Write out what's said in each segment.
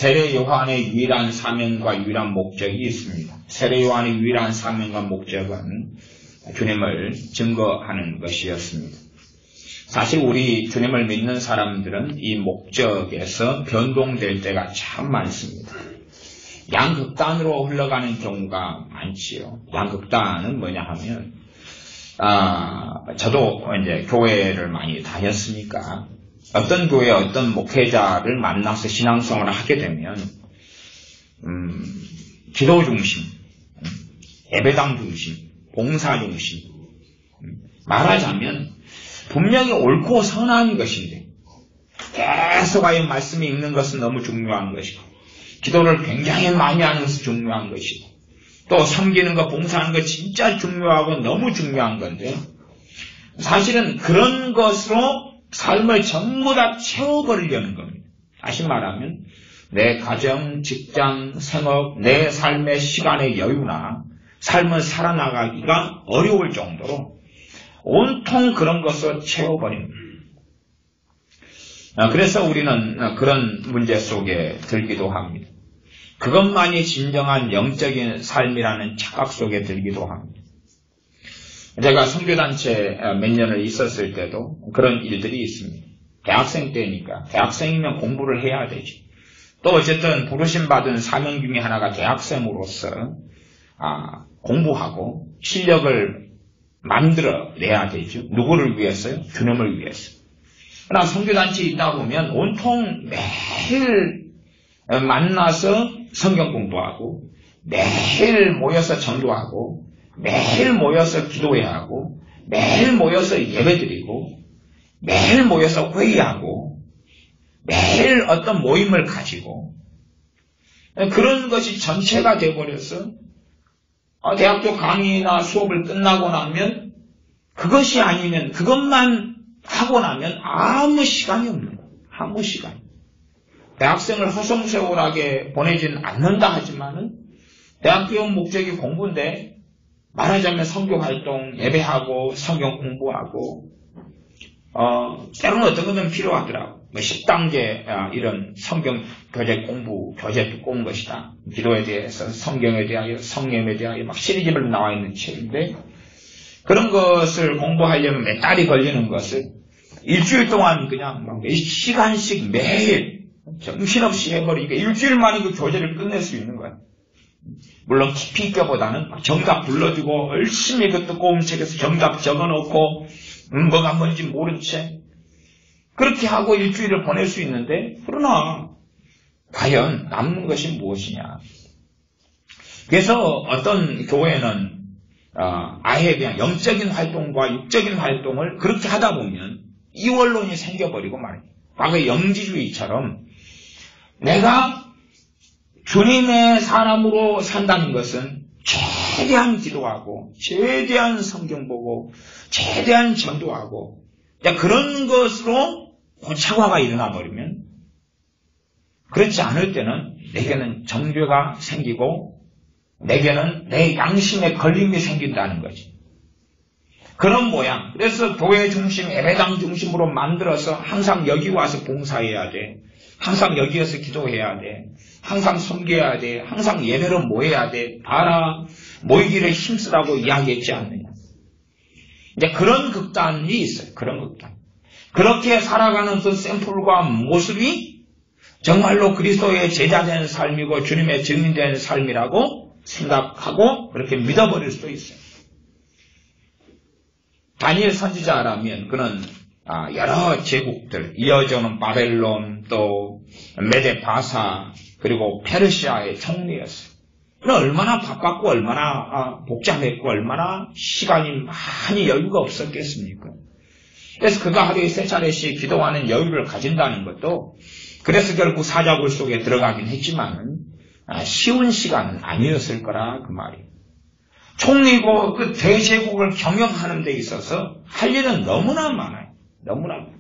세례 요한의 유일한 사명과 유일한 목적이 있습니다. 세례 요한의 유일한 사명과 목적은 주님을 증거하는 것이었습니다. 사실 우리 주님을 믿는 사람들은 이 목적에서 변동될 때가 참 많습니다. 양극단으로 흘러가는 경우가 많지요. 양극단은 뭐냐 하면, 저도 이제 교회를 많이 다녔으니까, 어떤 교회 어떤 목회자를 만나서 신앙생활을 하게 되면, 기도 중심, 예배당 중심, 봉사 중심, 말하자면, 분명히 옳고 선한 것인데, 계속하여 말씀이 읽는 것은 너무 중요한 것이고, 기도를 굉장히 많이 하는 것이 중요한 것이고, 또 섬기는 것, 봉사하는 것 진짜 중요하고 너무 중요한 건데, 사실은 그런 것으로 삶을 전부 다 채워버리려는 겁니다. 다시 말하면 내 가정, 직장, 생업, 내 삶의 시간의 여유나 삶을 살아나가기가 어려울 정도로 온통 그런 것을 채워버립니다. 그래서 우리는 그런 문제 속에 들기도 합니다. 그것만이 진정한 영적인 삶이라는 착각 속에 들기도 합니다. 제가 선교단체 몇 년을 있었을 때도 그런 일들이 있습니다. 대학생 때니까 대학생이면 공부를 해야 되죠. 또 어쨌든 부르심받은 사명 중에 하나가 대학생으로서 공부하고 실력을 만들어내야 되죠. 누구를 위해서요? 주님을 위해서. 그러나 선교단체에 있다 보면 온통 매일 만나서 성경 공부하고 매일 모여서 전도하고 매일 모여서 기도해야 하고 매일 모여서 예배드리고 매일 모여서 회의하고 매일 어떤 모임을 가지고 그런 것이 전체가 되어버려서 대학교 강의나 수업을 끝나고 나면 그것이 아니면 그것만 하고 나면 아무 시간이 없는 거예요. 아무 시간. 대학생을 허송세월하게 보내진 않는다 하지만은 대학교 목적이 공부인데 말하자면 성교활동, 예배하고 성경 공부하고 때로는 어떤 것은 필요하더라고. 10단계 이런 성경 교재 공부, 교재 두꺼운 것이다. 기도에 대해서, 성경에 대하여, 성령에 대하여 막 시리즈별로 나와 있는 책인데 그런 것을 공부하려면 몇 달이 걸리는 것을 일주일 동안 그냥 막 몇 시간씩 매일 정신없이 해버리니까 일주일 만에 그 교재를 끝낼 수 있는 거야. 물론 깊이 있기보다는 정답 불러주고 열심히 그 두꺼운 책에서 정답 적어놓고 뭐가 뭔지 모른 채 그렇게 하고 일주일을 보낼 수 있는데 그러나 과연 남는 것이 무엇이냐. 그래서 어떤 교회는 아예 그냥 영적인 활동과 육적인 활동을 그렇게 하다 보면 이원론이 생겨버리고 말이에요. 과거 영지주의처럼 내가 주님의 사람으로 산다는 것은 최대한 기도하고 최대한 성경 보고 최대한 전도하고 그런 것으로 고착화가 일어나 버리면 그렇지 않을 때는 내게는 정죄가 생기고 내게는 내 양심에 걸림이 생긴다는 거지. 그런 모양. 그래서 교회 중심, 예배당 중심으로 만들어서 항상 여기 와서 봉사해야 돼. 항상 여기에서 기도해야 돼. 항상 섬겨야 돼. 항상 예배로 모여야 돼. 봐라. 모이기를 힘쓰라고 이야기했지 않느냐. 이제 그런 극단이 있어요. 그런 극단. 그렇게 살아가는 그 샘플과 모습이 정말로 그리스도의 제자된 삶이고 주님의 증인된 삶이라고 생각하고 그렇게 믿어버릴 수도 있어요. 다니엘 선지자라면 그는 여러 제국들, 이어져는 바벨론, 또 메데바사, 그리고 페르시아의 총리였어요. 얼마나 바빴고 얼마나 복잡했고 얼마나 시간이 많이 여유가 없었겠습니까? 그래서 그가 하루에 3차례씩 기도하는 여유를 가진다는 것도 그래서 결국 사자굴 속에 들어가긴 했지만 쉬운 시간은 아니었을 거라 그 말이에요. 총리고 그 대제국을 경영하는 데 있어서 할 일은 너무나 많아요. 너무나 많아요.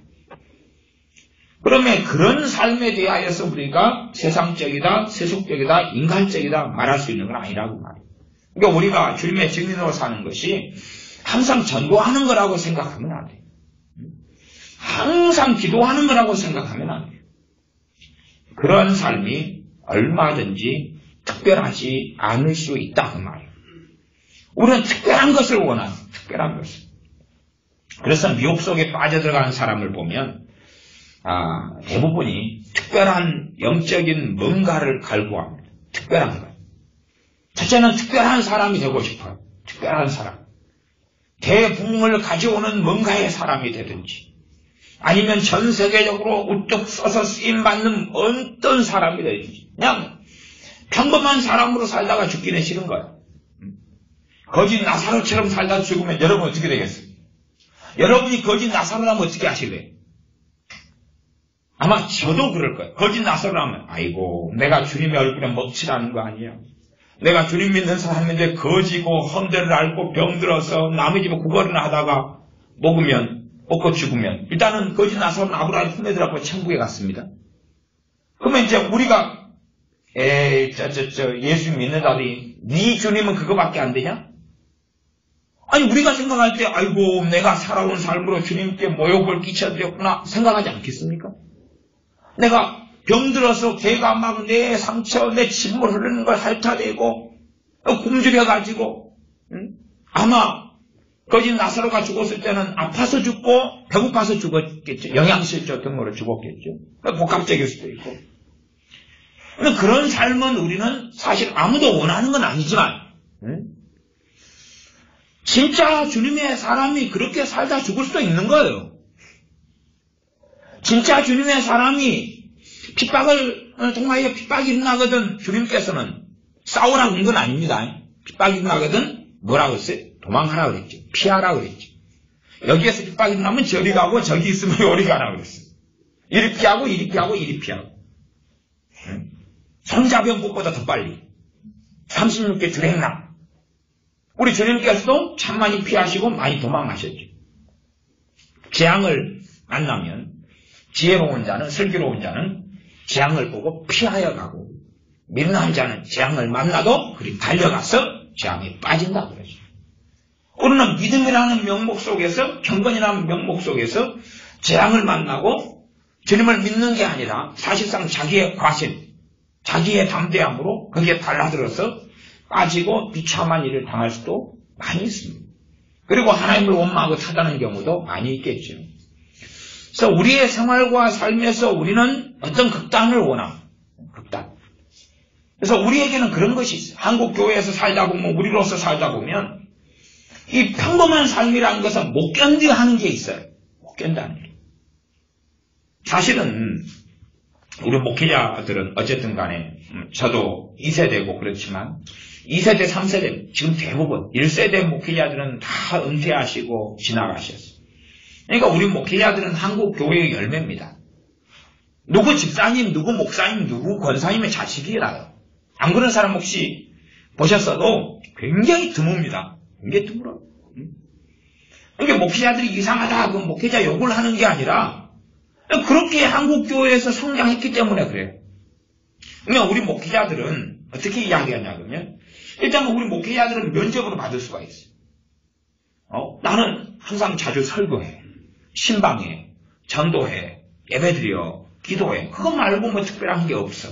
그러면 그런 삶에 대하여서 우리가 세상적이다, 세속적이다, 인간적이다 말할 수 있는 건 아니라고 말이에요. 그러니까 우리가 주님의 증인으로 사는 것이 항상 전도하는 거라고 생각하면 안 돼요. 항상 기도하는 거라고 생각하면 안 돼요. 그런 삶이 얼마든지 특별하지 않을 수 있다 그 말이에요. 우리는 특별한 것을 원하는 특별한 것을. 그래서 미혹 속에 빠져들어가는 사람을 보면 대부분이 특별한 영적인 뭔가를 갈구합니다. 특별한 것. 첫째는 특별한 사람이 되고 싶어요. 특별한 사람. 대부흥을 가져오는 뭔가의 사람이 되든지 아니면 전 세계적으로 우뚝 서서 쓰임받는 어떤 사람이 되든지 그냥 평범한 사람으로 살다가 죽기는 싫은 거예요. 거짓 나사로처럼 살다 죽으면 여러분 어떻게 되겠어요? 여러분이 거짓 나사로라면 어떻게 하실래요? 아마 저도 그럴 거예요. 거짓 나사로라면 아이고 내가 주님의 얼굴에 먹칠하는 거 아니에요. 내가 주님 믿는 사람인데 거지고 험대를 앓고 병들어서 남의 집에 구걸이나 하다가 먹고 죽으면 일단은 거짓 나사로는 아브라함 품에 들어가고 천국에 갔습니다. 그러면 이제 우리가 예수 믿는다더니 네 주님은 그거밖에 안 되냐? 아니 우리가 생각할 때 아이고 내가 살아온 삶으로 주님께 모욕을 끼쳐드렸구나 생각하지 않겠습니까? 내가 병들어서 개가 막 내 상처 내 침을 흐르는 걸 핥아내고 굶주려가지고 아마 거짓 나사로가 죽었을 때는 아파서 죽고 배고파서 죽었겠죠. 영양실조 등으로 죽었겠죠. 복합적일 수도 있고. 그런 삶은 우리는 사실 아무도 원하는 건 아니지만 진짜 주님의 사람이 그렇게 살다 죽을 수도 있는 거예요. 진짜 주님의 사람이 핍박을 통하여 핍박이 일어나거든 주님께서는 싸우라고 한 건 아닙니다. 핍박이 일어나거든 뭐라고 했어요? 도망하라 그랬죠. 피하라 그랬죠. 여기에서 핍박이 일어나면 저리 가고 저기 있으면 요리 가라 그랬어요. 이리 피하고 이리 피하고 이리 피하고. 손자병법보다 더 빨리 36개 주행랑. 우리 주님께서도 참 많이 피하시고 많이 도망하셨죠. 재앙을 만나면 지혜로운 자는 슬기로운 자는 재앙을 보고 피하여 가고 미련한 자는 재앙을 만나도 그리 달려가서 재앙에 빠진다 그러죠. 우리는 믿음이라는 명목 속에서 경건이라는 명목 속에서 재앙을 만나고 주님을 믿는 게 아니라 사실상 자기의 과신 자기의 담대함으로 거기에 달라들어서 빠지고 비참한 일을 당할 수도 많이 있습니다. 그리고 하나님을 원망하고 타다는 경우도 많이 있겠죠. 그래서 우리의 생활과 삶에서 우리는 어떤 극단을 원합니다. 극단. 그래서 우리에게는 그런 것이 있어요. 한국 교회에서 살다 보면 우리로서 살다 보면 이 평범한 삶이라는 것은 못 견뎌 하는 게 있어요. 못 견뎌하는 게. 사실은 우리 목회자들은 어쨌든 간에 저도 2세대고 그렇지만 2세대, 3세대 지금 대부분 1세대 목회자들은 다 은퇴하시고 지나가셨어요. 그러니까 우리 목회자들은 한국 교회의 열매입니다. 누구 집사님, 누구 목사님, 누구 권사님의 자식이라요. 안 그런 사람 혹시 보셨어도 굉장히 드뭅니다. 굉장히 드물어요. 그러니까 목회자들이 이상하다, 그 목회자 욕을 하는 게 아니라 그렇게 한국 교회에서 성장했기 때문에 그래요. 그러면 우리 목회자들은 어떻게 이야기하냐면 일단 우리 목회자들은 면접으로 받을 수가 있어요. 나는 항상 자주 설교해, 신방해, 전도해, 예배드려, 기도해. 그거 말고 뭐 특별한 게 없어.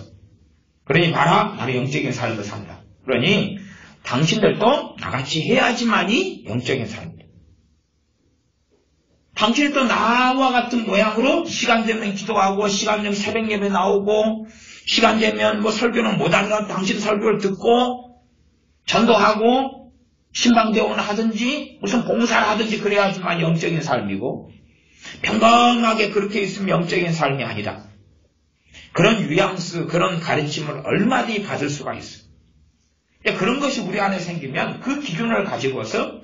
그러니 봐라, 나는 영적인 삶을 산다. 그러니 당신들도 나같이 해야지만이 영적인 삶이다. 당신들도 나와 같은 모양으로 시간 되면 기도하고 시간 되면 새벽 예배 나오고 시간 되면 뭐 설교는 못하더라도 당신 설교를 듣고 전도하고 신방대원을 하든지 무슨 봉사를 하든지 그래야지만 영적인 삶이고 평범하게 그렇게 있으면 영적인 삶이 아니다. 그런 뉘앙스, 그런 가르침을 얼마든지 받을 수가 있어. 그런 것이 우리 안에 생기면 그 기준을 가지고서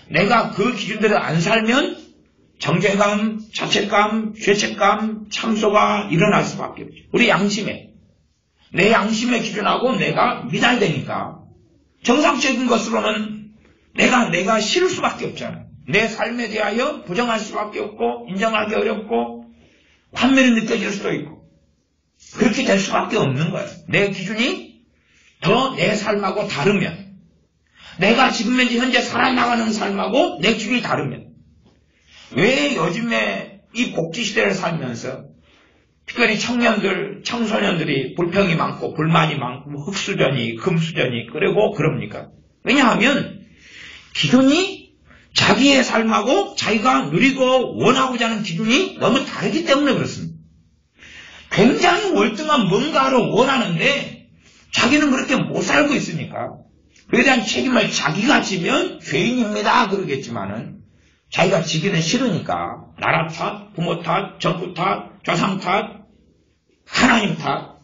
내가 그 기준대로 안 살면 정죄감, 자책감, 죄책감, 참소가 일어날 수밖에 없죠. 우리 양심에. 내 양심의 기준하고 내가 미달되니까 정상적인 것으로는 내가 싫을 수밖에 없잖아요. 내 삶에 대하여 부정할 수밖에 없고 인정하기 어렵고 환멸이 느껴질 수도 있고 그렇게 될 수밖에 없는 거예요. 내 기준이 더 내 삶하고 다르면 내가 지금 현재 살아나가는 삶하고 내 기준이 다르면 왜 요즘에 이 복지시대를 살면서 특별히 청소년들이 불평이 많고 불만이 많고 흙수저니 금수저니 그리고 그럽니까? 왜냐하면 기준이 자기의 삶하고 자기가 누리고 원하고자 하는 기준이 너무 다르기 때문에 그렇습니다. 굉장히 월등한 뭔가를 원하는데 자기는 그렇게 못 살고 있으니까 그에 대한 책임을 자기가 지면 죄인입니다 그러겠지만은 자기가 지기는 싫으니까 나라 탓, 부모 탓, 정부 탓, 조상 탓, 하나님 탓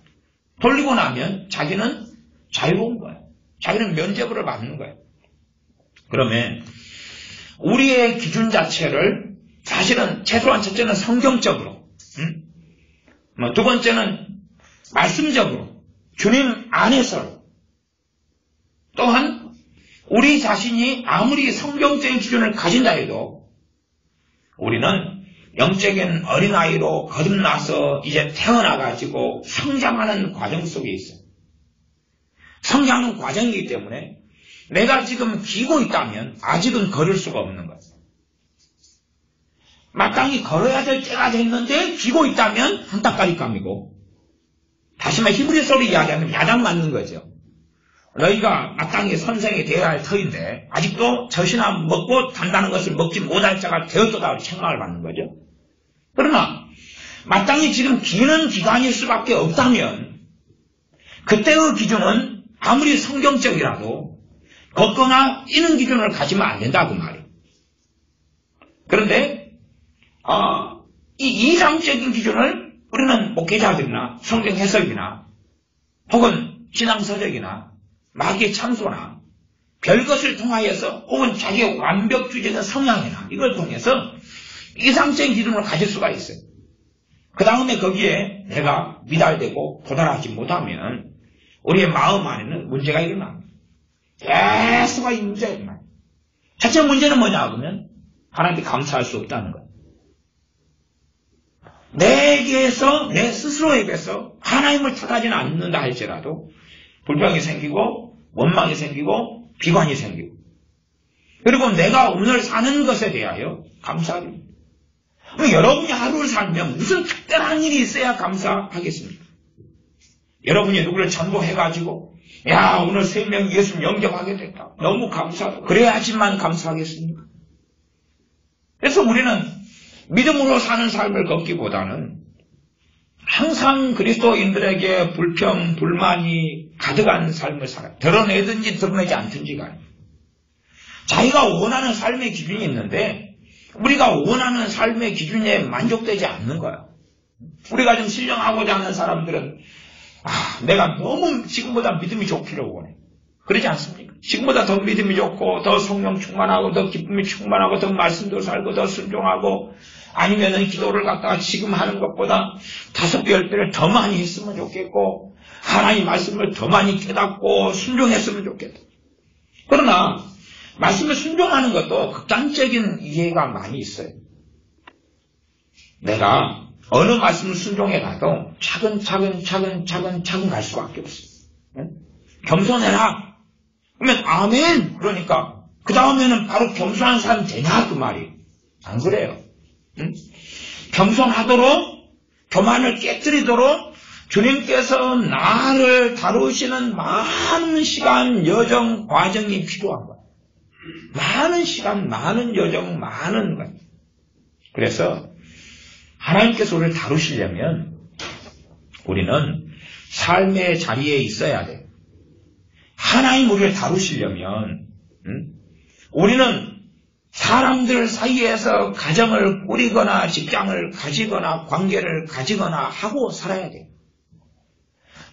돌리고 나면 자기는 자유로운 거예요. 자기는 면죄부를 받는 거예요. 그러면 우리의 기준 자체를 사실은 최소한 첫째는 성경적으로, 두 번째는 말씀적으로 주님 안에서 또한 우리 자신이 아무리 성경적인 기준을 가진다 해도 우리는 영적인 어린아이로 거듭나서 이제 태어나가지고 성장하는 과정 속에 있어요. 성장하는 과정이기 때문에 내가 지금 기고 있다면 아직은 걸을 수가 없는 거예요. 마땅히 걸어야 될 때가 됐는데 기고 있다면 한따까리감이고 다시 말해 히브리서로 이야기하면 야단 맞는 거죠. 너희가 마땅히 선생이 되어야 할 터인데 아직도 젖이나 먹고 단다는 것을 먹지 못할 자가 되었도다 책망을 받는 거죠. 그러나 마땅히 지금 기는 기간일 수밖에 없다면 그때의 기준은 아무리 성경적이라도 걷거나 뛰는 기준을 가지면 안 된다 그 말이에요. 그런데 이 이상적인 기준을 우리는 목회자들이나 성경 해석이나 혹은 신앙서적이나 마귀의 참소나 별것을 통하여서 혹은 자기의 완벽주의적인 성향이나 이걸 통해서 이상적인 기준을 가질 수가 있어요. 그 다음에 거기에 내가 미달되고 도달하지 못하면 우리의 마음 안에는 문제가 일어납니다. 계속 이 문제가 일어나요. 첫째 문제는 뭐냐 그러면 하나님께 감사할 수 없다는 거예요. 내게서 내 스스로에게서 하나님을 찾아지는 않는다 할지라도 불평이 생기고 원망이 생기고 비관이 생기고 그리고 내가 오늘 사는 것에 대하여 감사합니다. 여러분이 하루를 살면 무슨 특별한 일이 있어야 감사하겠습니까? 여러분이 누구를 전도해가지고 야 오늘 3명 예수 영접하게 됐다. 너무 감사하다. 그래야지만 감사하겠습니까? 그래서 우리는 믿음으로 사는 삶을 걷기보다는 항상 그리스도인들에게 불평, 불만이 가득한 삶을 살아요. 드러내든지 드러내지 않든지 간에. 자기가 원하는 삶의 기준이 있는데 우리가 원하는 삶의 기준에 만족되지 않는 거야. 우리가 좀 신령하고자 하는 사람들은 내가 너무 지금보다 믿음이 좋기를 원해. 그러지 않습니까? 지금보다 더 믿음이 좋고 더 성령 충만하고 더 기쁨이 충만하고 더 말씀도 살고 더 순종하고 아니면은 기도를 갖다가 지금 하는 것보다 5배, 10배를 더 많이 했으면 좋겠고 하나님 말씀을 더 많이 깨닫고 순종했으면 좋겠다. 그러나 말씀을 순종하는 것도 극단적인 이해가 많이 있어요. 내가 어느 말씀을 순종해 가도 차근차근 갈 수밖에 없어요. 겸손해라. 그러면 아멘. 그러니까 그 다음에는 바로 겸손한 사람 되냐 그 말이. 안 그래요. 겸손하도록 교만을 깨뜨리도록 주님께서 나를 다루시는 많은 시간, 여정, 과정이 필요한 거예요. 많은 시간, 많은 여정, 많은 것. 그래서 하나님께서 우리를 다루시려면 우리는 삶의 자리에 있어야 돼요. 하나님 우리를 다루시려면 우리는 사람들 사이에서 가정을 꾸리거나 직장을 가지거나 관계를 가지거나 하고 살아야 돼요.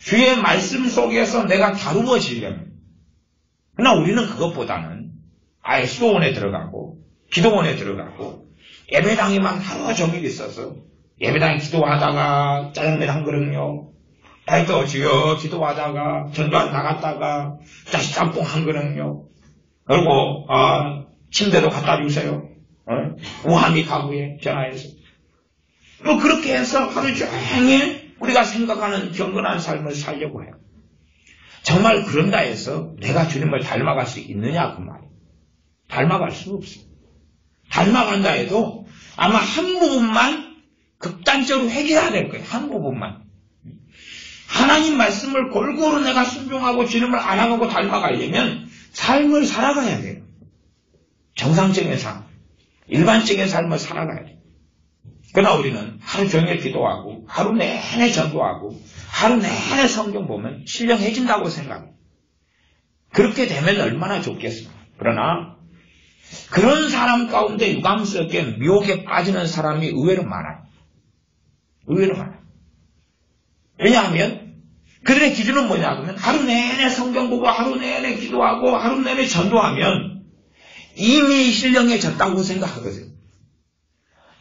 주의 말씀 속에서 내가 다루어지려면 그러나 우리는 그것보다는 아예 수도원에 들어가고 기도원에 들어가고 예배당에만 하루 종일 있어서 예배당에 기도하다가 짜장면 한 그릇요. 또 주여 기도하다가 전도한 나갔다가 다시 짬뽕 한 그릇요. 그리고 침대도 갖다 주세요. 우한리 가구에 전화해서. 뭐 그렇게 해서 하루 종일 우리가 생각하는 경건한 삶을 살려고 해요. 정말 그런다 해서 내가 주님을 닮아갈 수 있느냐 그 말이에요. 닮아갈 수 없어요. 닮아간다 해도 아마 한 부분만 극단적으로 회개해야 될 거예요. 한 부분만. 하나님 말씀을 골고루 내가 순종하고 주님을 알아가고 닮아가려면 삶을 살아가야 돼요. 정상적인 삶, 일반적인 삶을 살아가야 돼요. 그러나 우리는 하루 종일 기도하고 하루 내내 전도하고 하루 내내 성경 보면 신령해진다고 생각해요. 그렇게 되면 얼마나 좋겠습니까? 그러나 그런 사람 가운데 유감스럽게 미혹에 빠지는 사람이 의외로 많아요. 의외로 많아요. 왜냐하면 그들의 기준은 뭐냐 하면 하루 내내 성경 보고 하루 내내 기도하고 하루 내내 전도하면 이미 신령해졌다고 생각하거든요.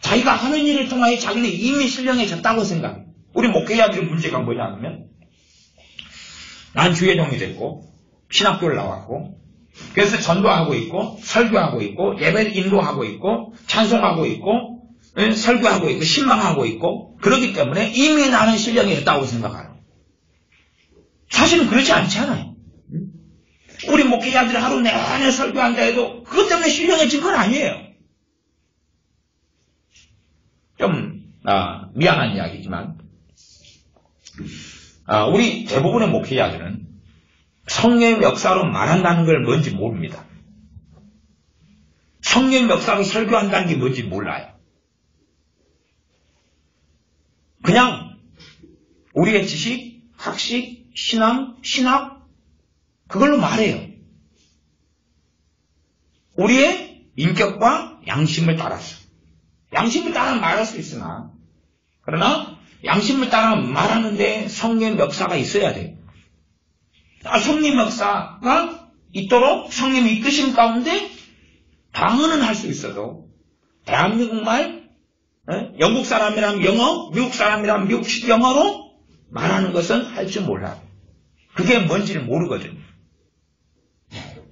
자기가 하는 일을 통하여 자기는 이미 신령해졌다고 생각해요. 우리 목회자들의 문제가 뭐냐 하면 난 주예종이 됐고 신학교를 나왔고 그래서 전도하고 있고 설교하고 있고 예배를 인도하고 있고 찬송하고 있고 설교하고 있고 신방하고 있고 그렇기 때문에 이미 나는 신령해졌다고 생각해요. 사실은 그렇지 않잖아요. 우리 목회자들이 하루 내내 설교한다 해도 그것 때문에 신령해진 건 아니에요. 좀 미안한 이야기지만 우리 대부분의 목회자들은 성령의 역사로 말한다는 걸 뭔지 모릅니다. 성령의 역사로 설교한다는 게 뭔지 몰라요. 그냥 우리의 지식, 학식, 신학 그걸로 말해요. 우리의 인격과 양심을 따라서. 양심을 따라 말할 수 있으나 그러나 양심을 따라 말하는데 성령의 역사가 있어야 돼요. 성령 역사가 있도록 성령이 이끄신 가운데 방언은 할 수 있어도 대한민국 말, 영국 사람이라면 영어, 미국 사람이라면 미국식 영어로 말하는 것은 할 줄 몰라요. 그게 뭔지를 모르거든요.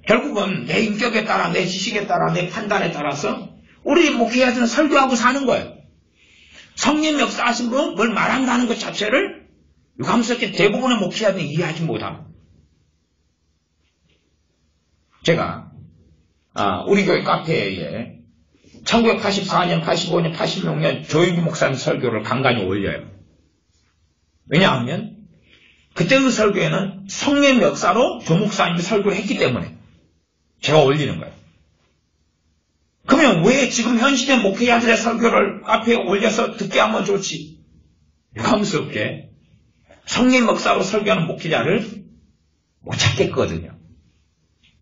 결국은 내 인격에 따라, 내 지식에 따라, 내 판단에 따라서 우리 목회자들은 설교하고 사는 거예요. 성령 역사하신 분, 뭘 말한다는 것 자체를 유감스럽게 대부분의 목회자들이 이해하지 못합니다. 제가 우리 교회 카페에 1984년, 85년, 86년 조영기 목사님 설교를 간간히 올려요. 왜냐하면 그때 그 설교에는 성령 역사로 조 목사님이 설교를 했기 때문에 제가 올리는 거예요. 그러면 왜 지금 현 시대 목회자들의 설교를 카페에 올려서 듣게 하면 좋지? 유감스럽게 성령 역사로 설교하는 목회자를 못 찾겠거든요.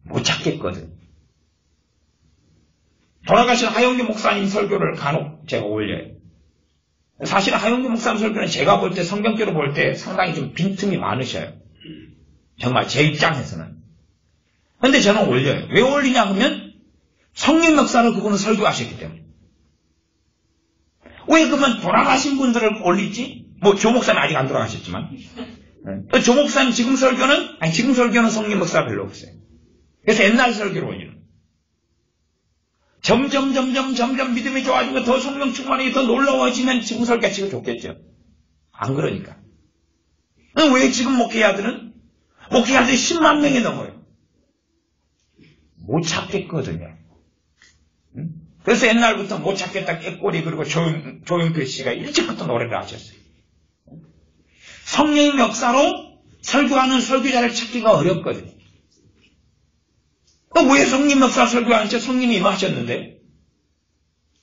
못 찾겠거든. 돌아가신 하영기 목사님 설교를 간혹 제가 올려요. 사실 하영기 목사님 설교는 제가 볼 때 성경적으로 볼 때 상당히 좀 빈틈이 많으셔요. 정말 제 입장에서는. 근데 저는 올려요. 왜 올리냐 하면 성령 역사로 그분은 설교하셨기 때문에. 왜 그러면 돌아가신 분들을 올리지? 조 목사님 아직 안 돌아가셨지만. 조 목사님 지금 설교는 성령 역사 별로 없어요. 그래서 옛날 설교를 올리는. 점점 믿음이 좋아지고 더 성령 충만이 더 놀라워지면 지금 설교가 지금 좋겠죠. 안 그러니까. 왜 지금 목회자들이 10만 명이 넘어요. 못 찾겠거든요. 그래서 옛날부터 못 찾겠다 깨꼬리 그리고 조용필 씨가 일찍부터 노래를 하셨어요. 성령의 역사로 설교하는 설교자를 찾기가 어렵거든요. 왜 성령 역사 설교하는지 성령이 임하셨는데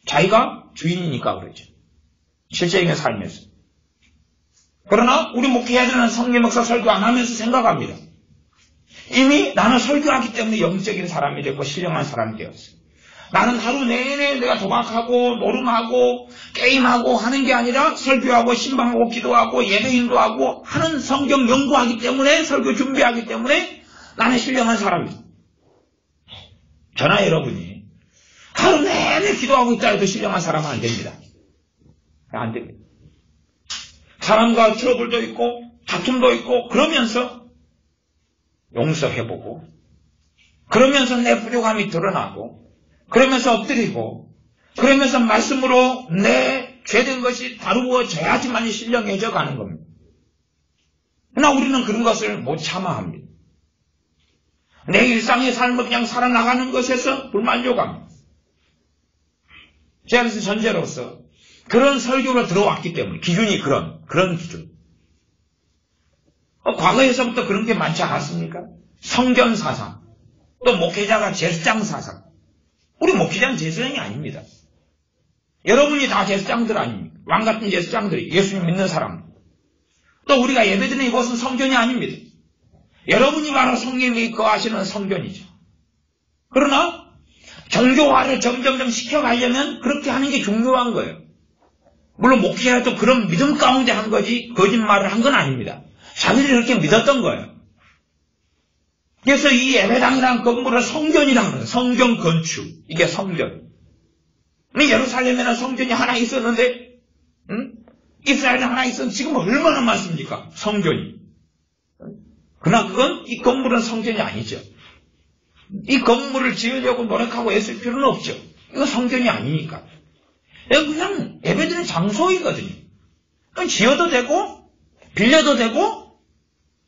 자기가 주인이니까 그러죠. 실제적인 삶에서. 그러나 우리 목회자들은 성령 역사 설교 안 하면서 생각합니다. 이미 나는 설교하기 때문에 영적인 사람이 되고 신령한 사람이 되었어요. 나는 하루 내내 내가 도박하고 노름하고 게임하고 하는 게 아니라 설교하고 신방하고 기도하고 예배 인도하고 하는 성경 연구하기 때문에 설교 준비하기 때문에 나는 신령한 사람이다. 저나 여러분이 하루 내내 기도하고 있다 해도 신령한 사람은 안 됩니다. 안 됩니다. 사람과 트러블도 있고 다툼도 있고 그러면서 용서해보고 그러면서 내 부족함이 드러나고 그러면서 엎드리고 그러면서 말씀으로 내 죄된 것이 다루어져야지만 신령해져 가는 겁니다. 그러나 우리는 그런 것을 못 참아 합니다. 내 일상의 삶을 그냥 살아나가는 것에서 불만족합니다. 제가 그래서 전제로서 그런 설교로 들어왔기 때문에 기준이 그런 기준. 과거에서부터 그런 게 많지 않았습니까? 성전 사상, 또 목회자가 제사장 사상. 우리 목회자는 제사장이 아닙니다. 여러분이 다 제사장들 아닙니까? 왕 같은 제사장들이 예수님 믿는 사람. 또 우리가 예배드리는 이곳은 성전이 아닙니다. 여러분이 바로 성령이 거하시는 성전이죠. 그러나 정교화를 점점점 시켜가려면 그렇게 하는 게 중요한 거예요. 물론 목회자도 그런 믿음 가운데 한 거지 거짓말을 한 건 아닙니다. 자기들이 그렇게 믿었던 거예요. 그래서 이 예배당이라는 건물을 성전이라고 그래요. 성전 건축. 이게 성전. 예루살렘에는 성전이 하나 있었는데 이스라엘에 하나 있었는데 지금 얼마나 많습니까? 성전이. 그러나 그건 이 건물은 성전이 아니죠. 이 건물을 지으려고 노력하고 애쓸 필요는 없죠. 이건 성전이 아니니까. 그냥 예배드리는 장소이거든요. 그건 지어도 되고 빌려도 되고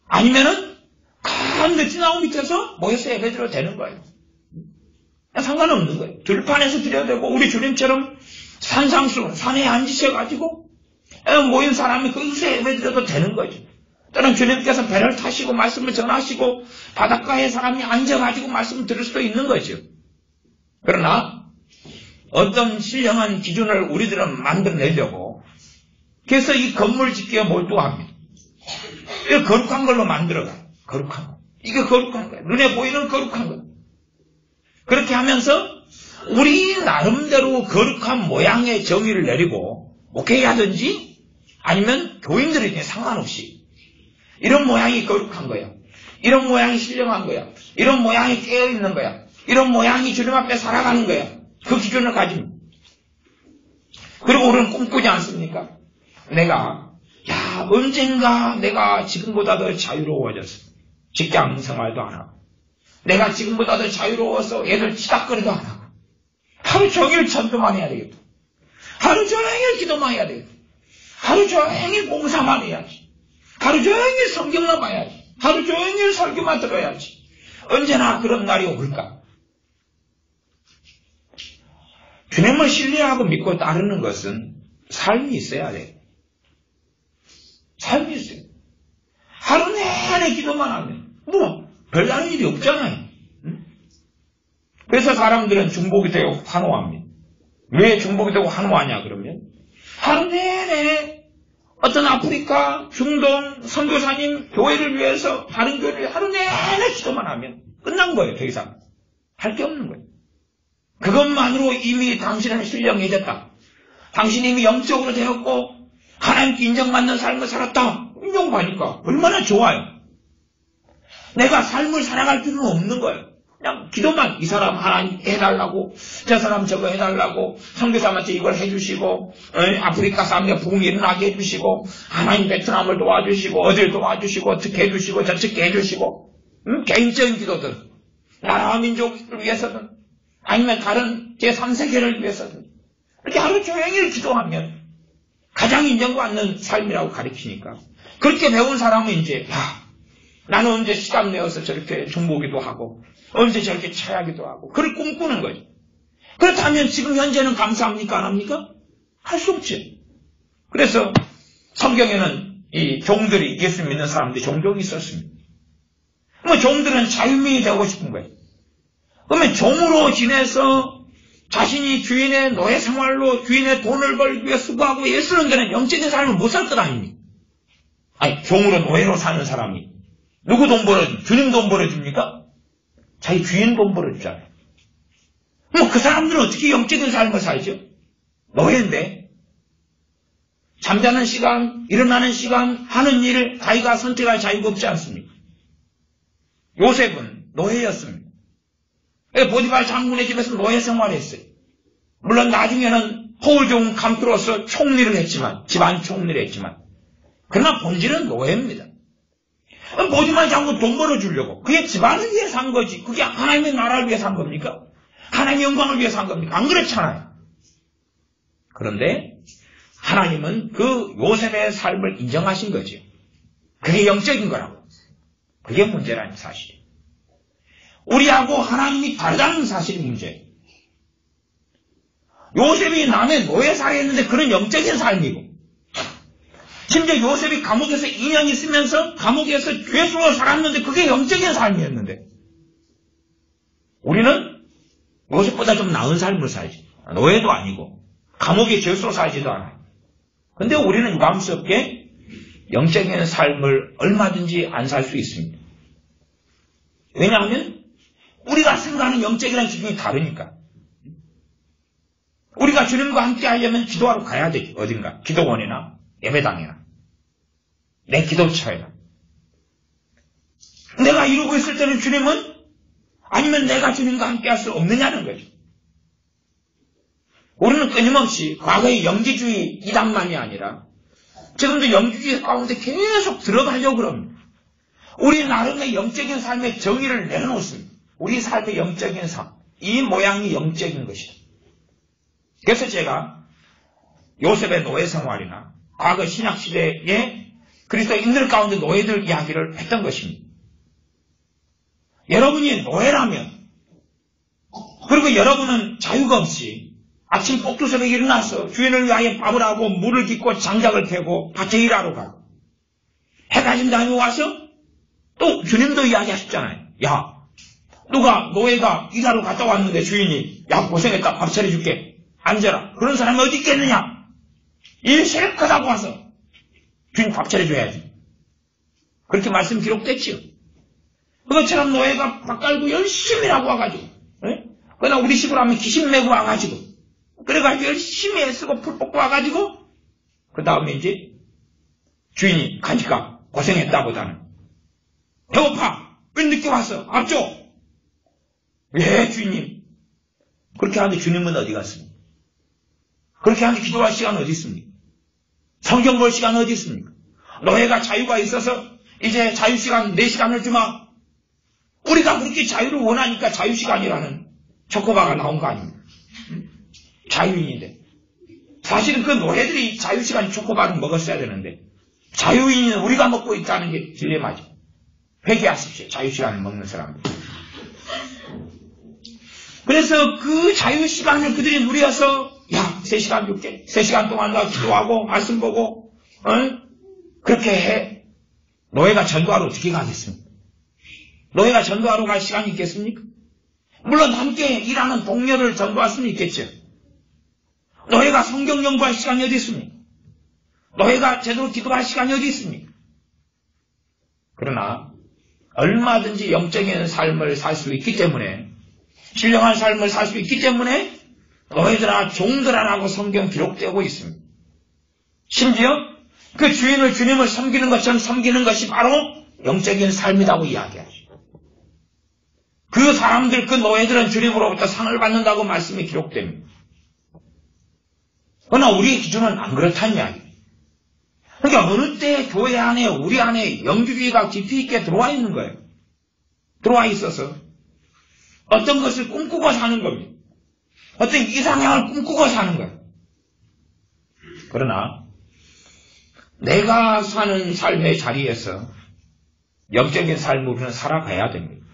아니면은 큰 느티나무 밑에서 모여서 예배드려도 되는 거예요. 상관없는 거예요. 들판에서 드려도 되고 우리 주님처럼 산상수 산에 앉으셔가지고 모인 사람이 거기서 예배드려도 되는 거죠. 또는 주님께서 배를 타시고 말씀을 전하시고 바닷가에 사람이 앉아가지고 말씀을 들을 수도 있는 거죠. 그러나 어떤 신령한 기준을 우리들은 만들어내려고 그래서 이 건물 짓기에 몰두합니다. 이거 거룩한 걸로 만들어가요. 거룩한 거. 이게 거룩한 거예요. 눈에 보이는 거룩한 거. 그렇게 하면서 우리 나름대로 거룩한 모양의 정의를 내리고 목회하든지 아니면 교인들에게 상관없이 이런 모양이 거룩한 거야. 이런 모양이 신령한 거야. 이런 모양이 깨어있는 거야. 이런 모양이 주님 앞에 살아가는 거야. 그 기준을 가집니다. 그리고 우리는 꿈꾸지 않습니까? 내가 언젠가 내가 지금보다 더 자유로워졌어. 직장 생활도 안 하고 내가 지금보다 더 자유로워서 애들 치닥거리도 안 하고 하루 종일 전도만 해야 되겠다. 하루 종일 기도만 해야 되겠다. 하루 종일 봉사만 해야지. 하루 종일 성경만 봐야지. 하루 종일 설교만 들어야지. 언제나 그런 날이 올까? 주님을 신뢰하고 믿고 따르는 것은 삶이 있어야 돼. 삶이 있어요. 하루 내내 기도만 하면 별다른 일이 없잖아요. 그래서 사람들은 중복이 되고 환호합니다. 왜 중복이 되고 환호하냐 그러면 하루 내내 어떤 아프리카, 중동 선교사님 교회를 위해서 다른 교회를 하루 내내 기도만 하면 끝난 거예요. 더 이상 할 게 없는 거예요. 그것만으로 이미 당신은 신령해졌다. 당신이 이미 영적으로 되었고 하나님께 인정받는 삶을 살았다. 인정받으니까 얼마나 좋아요. 내가 삶을 살아갈 필요는 없는 거예요. 그냥 기도만 이 사람 하나님 해달라고 저 사람 저거 해달라고 선교사한테 이걸 해주시고 아프리카 사람들 부흥이 일어나게 해주시고 하나님 베트남을 도와주시고 어딜 도와주시고 어떻게 해주시고 저렇게 해주시고 개인적인 기도들 나라와 민족을 위해서든 아니면 다른 제3세계를 위해서든 이렇게 하루 종일 기도하면 가장 인정받는 삶이라고 가르치니까 그렇게 배운 사람은 이제 나는 언제 시간 내어서 저렇게 중보기도 하고 언제 저렇게 차야기도 하고 그걸 꿈꾸는 거죠. 그렇다면 지금 현재는 감사합니까? 안 합니까? 할 수 없죠. 그래서 성경에는 이 종들이 예수 믿는 사람들이 종종이 있었습니다. 종들은 자유민이 되고 싶은 거예요. 그러면 종으로 지내서 자신이 주인의 노예 생활로 주인의 돈을 벌기 위해 수고하고 애쓰는 데는 영적인 삶을 못 살 것 아닙니까? 아니 종으로 노예로 사는 사람이 누구 돈 벌어줍니까? 주님 돈 벌어줍니까? 자기 주인 돈 벌어주잖아요. 그 사람들은 어떻게 영적인 삶을 살죠? 노예인데 잠자는 시간, 일어나는 시간, 하는 일을 자기가 선택할 자유가 없지 않습니까? 요셉은 노예였습니다. 보디발 장군의 집에서 노예 생활했어요. 물론 나중에는 포울종 감투로서 총리를 했지만 집안 총리를 했지만 그러나 본질은 노예입니다. 보디발 장군 돈 벌어주려고 그게 집안을 위해 산 거지 그게 하나님의 나라를 위해 산 겁니까? 하나님의 영광을 위해 산 겁니까? 안 그렇잖아요. 그런데 하나님은 그 요셉의 삶을 인정하신 거죠. 그게 영적인 거라고. 그게 문제라는 사실이에요. 우리하고 하나님이 다르다는 사실이 문제예요. 요셉이 남의 노예살이 했는데 그런 영적인 삶이고, 심지어 요셉이 감옥에서 2년 있으면서 감옥에서 죄수로 살았는데 그게 영적인 삶이었는데, 우리는 요셉보다 좀 나은 삶을 살지. 노예도 아니고 감옥에 죄수로 살지도 않아요. 근데 우리는 유감스럽게 영적인 삶을 얼마든지 안 살 수 있습니다. 왜냐하면 우리가 생각하는 영적이라는 기준이 다르니까. 우리가 주님과 함께 하려면 기도하러 가야 되죠. 어딘가. 기도원이나 예배당이나 내 기도처에나. 내가 이루고 있을 때는 주님은, 아니면 내가 주님과 함께 할 수 없느냐는 거죠. 우리는 끊임없이 과거의 영지주의 이단만이 아니라 지금도 영지주의 가운데 계속 들어가려고 그럽니다. 우리 나름의 영적인 삶의 정의를 내려놓습니다. 우리 삶의 영적인 삶, 이 모양이 영적인 것이다. 그래서 제가 요셉의 노예 생활이나 과거 신약시대의 그리스도인들 가운데 노예들 이야기를 했던 것입니다. 여러분이 노예라면, 그리고 여러분은 자유가 없이 아침 꼭두새벽에 일어나서 주인을 위하여 밥을 하고 물을 깃고 장작을 패고 밭에 일하러 가고, 해가 진 다음에 와서 또 주님도 이야기하셨잖아요. 야, 누가 노예가 일하러 갔다 왔는데 주인이 야 고생했다 밥 차려줄게 앉아라. 그런 사람이 어디 있겠느냐. 일 실컷 하고 와서 주인 밥 차려줘야지. 그렇게 말씀 기록됐지요. 그것처럼 노예가 밥 깔고 열심히 하고 와가지고, 그러나 우리 식으로 하면 기신 메고 와가지고, 그래가지고 열심히 애쓰고 풀 뽑고 와가지고, 그 다음에 이제 주인이 가니까 고생했다보다는 배고파, 왜 늦게 왔어, 밥 줘. 예, 주인님. 그렇게 하는데 주님은 어디 갔습니까? 그렇게 하는데 기도할 시간 어디 있습니까? 성경 볼 시간 어디 있습니까? 노예가 자유가 있어서 이제 자유시간 4시간을 주마. 우리가 그렇게 자유를 원하니까 자유시간이라는 초코바가 나온 거 아닙니까? 자유인인데. 사실은 그 노예들이 자유시간 초코바를 먹었어야 되는데, 자유인은 우리가 먹고 있다는 게 딜레마죠. 회개하십시오. 자유시간을 먹는 사람들. 그래서 그 자유시간을 그들이 누려서, 야, 3시간 줄게. 3시간 동안 나 기도하고, 말씀 보고, 그렇게 해. 노예가 전도하러 어떻게 가겠습니까? 노예가 전도하러 갈 시간이 있겠습니까? 물론 함께 일하는 동료를 전도할 수는 있겠죠. 노예가 성경 연구할 시간이 어디 있습니까? 노예가 제대로 기도할 시간이 어디 있습니까? 그러나 얼마든지 영적인 삶을 살 수 있기 때문에, 신령한 삶을 살 수 있기 때문에 노예들아 종들아라고 성경 기록되고 있습니다. 심지어 그 주인을, 주님을 섬기는 것처럼 섬기는 것이 바로 영적인 삶이라고 이야기하죠. 그 사람들, 그 노예들은 주님으로부터 상을 받는다고 말씀이 기록됩니다. 그러나 우리의 기준은 안 그렇다는 이야기입니다. 그러니까 어느 때 교회 안에, 우리 안에 영주주의가 깊이 있게 들어와 있는 거예요. 들어와 있어서 어떤 것을 꿈꾸고 사는 겁니다. 어떤 이상향을 꿈꾸고 사는 거예요. 그러나 내가 사는 삶의 자리에서 영적인 삶을 우리는 살아가야 됩니다.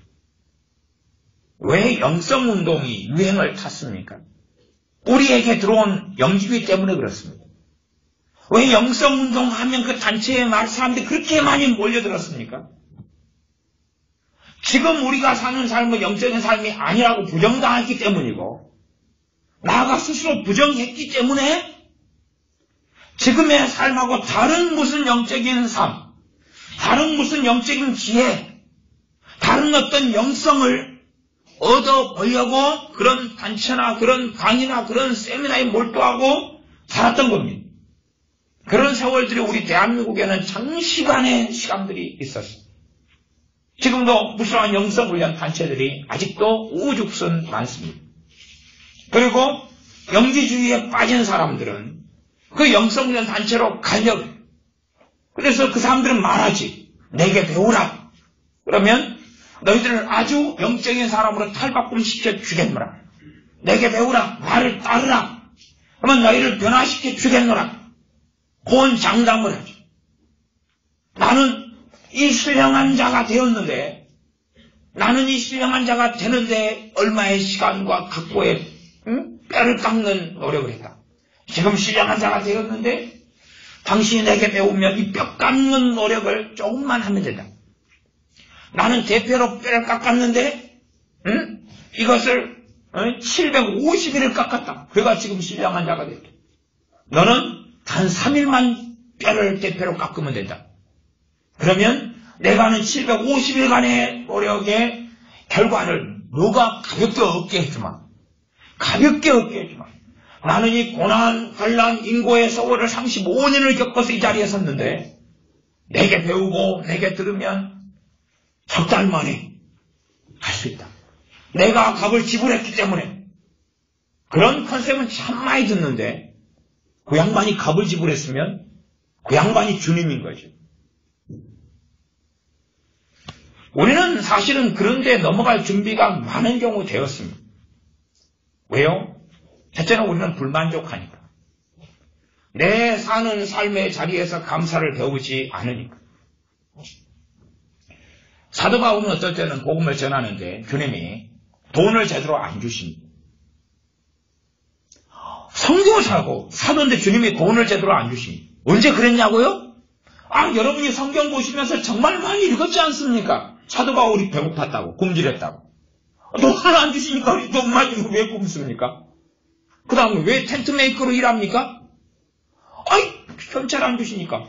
왜 영성운동이 유행을 탔습니까? 우리에게 들어온 영주주의 때문에 그렇습니다. 왜 영성운동 하면 그 단체에 사람들이 그렇게 많이 몰려들었습니까? 지금 우리가 사는 삶은 영적인 삶이 아니라고 부정당했기 때문이고, 나아가 스스로 부정했기 때문에 지금의 삶하고 다른 무슨 영적인 삶, 다른 무슨 영적인 지혜, 다른 어떤 영성을 얻어보려고 그런 단체나 그런 강의나 그런 세미나에 몰두하고 살았던 겁니다. 그런 세월들이 우리 대한민국에는 장시간의 시간들이 있었습니다. 지금도 무수한 영성훈련 단체들이 아직도 우후죽순 많습니다. 그리고 영지주의에 빠진 사람들은 그 영성훈련 단체로 가려고 해요. 그래서 그 사람들은 말하지. 내게 배우라. 그러면 너희들을 아주 영적인 사람으로 탈바꿈시켜 주겠노라. 내게 배우라. 나를 따르라. 그러면 너희를 변화시켜 주겠노라. 고운 장담을 하죠. 나는 이 신령한 자가 되었는데, 나는 이 신령한 자가 되는데 얼마의 시간과 각고의 뼈를 깎는 노력을 했다. 지금 신령한 자가 되었는데 당신이 내게 배우면 이 뼈 깎는 노력을 조금만 하면 된다. 나는 대표로 뼈를 깎았는데 이것을 750일을 깎았다. 그래가 지금 신령한 자가 됐다. 너는 단 3일만 뼈를 대표로 깎으면 된다. 그러면 내가 하는 750일간의 노력의 결과를 너가 가볍게 얻게 해주마. 가볍게 얻게 해주마. 나는 이 고난, 환난, 인고의 세월을 35년을 겪어서 이 자리에 섰는데 내게 배우고 내게 들으면 석 달 만에 할 수 있다. 내가 값을 지불했기 때문에. 그런 컨셉은 참 많이 듣는데 그 양반이 값을 지불했으면 그 양반이 주님인 거죠. 우리는 사실은 그런 데 넘어갈 준비가 많은 경우 되었습니다. 왜요? 첫째는 우리는 불만족하니까. 내 사는 삶의 자리에서 감사를 배우지 않으니까. 사도 바울은 어떨 때는 복음을 전하는데 주님이 돈을 제대로 안 주십니다. 선교사고 사도인데 주님이 돈을 제대로 안 주십니다. 언제 그랬냐고요? 여러분이 성경 보시면서 정말 많이 읽었지 않습니까? 사도 바울이 배고팠다고, 굶주렸다고. 돈을 안 주시니까 우리 돈 가지고 왜 굶습니까? 그 다음에 왜 텐트 메이커로 일합니까? 현찰 안 주시니까.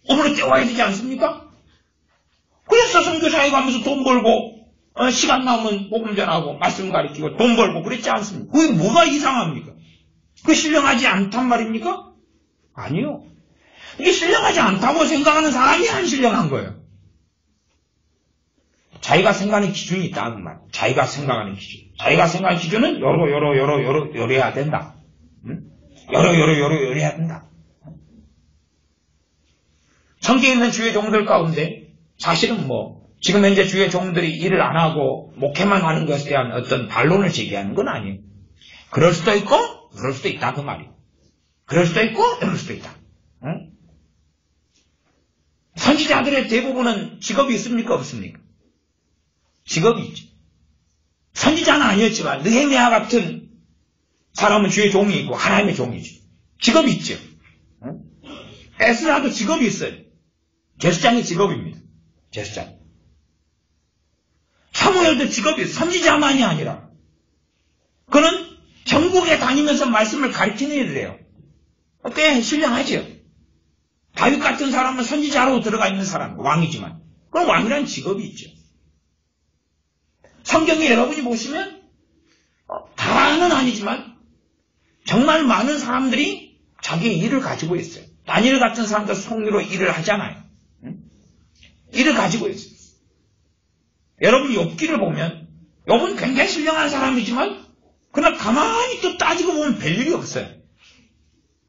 오늘은 떼와야 되지 않습니까? 그래서 선교사에 가면서 돈 벌고, 시간 나오면 복음 전하고, 말씀 가르치고, 돈 벌고, 그랬지 않습니까? 그게 뭐가 이상합니까? 그게 신령하지 않단 말입니까? 아니요. 이게 신령하지 않다고 생각하는 사람이 안 신령한 거예요. 자기가 생각하는 기준이 있다, 그 말. 자기가 생각하는 기준. 자기가 생각하는 기준은 여러야 된다. 여러야 된다. 성경에 있는 주의 종들 가운데 사실은 지금 현재 주의 종들이 일을 안 하고 목회만 하는 것에 대한 어떤 반론을 제기하는 건 아니에요. 그럴 수도 있고, 그럴 수도 있다, 그 말이에요. 그럴 수도 있고, 그럴 수도 있다. 응? 선지자들의 대부분은 직업이 있습니까, 없습니까? 직업이 있죠. 선지자는 아니었지만 느헤미야 같은 사람은 주의 종이 있고 하나님의 종이죠. 직업이 있죠. 응? 에스라도 직업이 있어요. 제사장이 직업입니다. 제사장. 사무엘도 직업이 있어요. 선지자만이 아니라 그는 전국에 다니면서 말씀을 가르치는 일을 해요. 꽤 신령하죠. 다윗 같은 사람은 선지자로 들어가 있는 사람, 왕이지만 그럼 왕이라는 직업이 있죠. 성경에 여러분이 보시면 다는 아니지만 정말 많은 사람들이 자기의 일을 가지고 있어요. 다니엘 같은 사람도 성리로 일을 하잖아요. 일을 가지고 있어요. 여러분 욥기를 보면 욥은 굉장히 신령한 사람이지만 그러나 가만히 또 따지고 보면 별일이 없어요.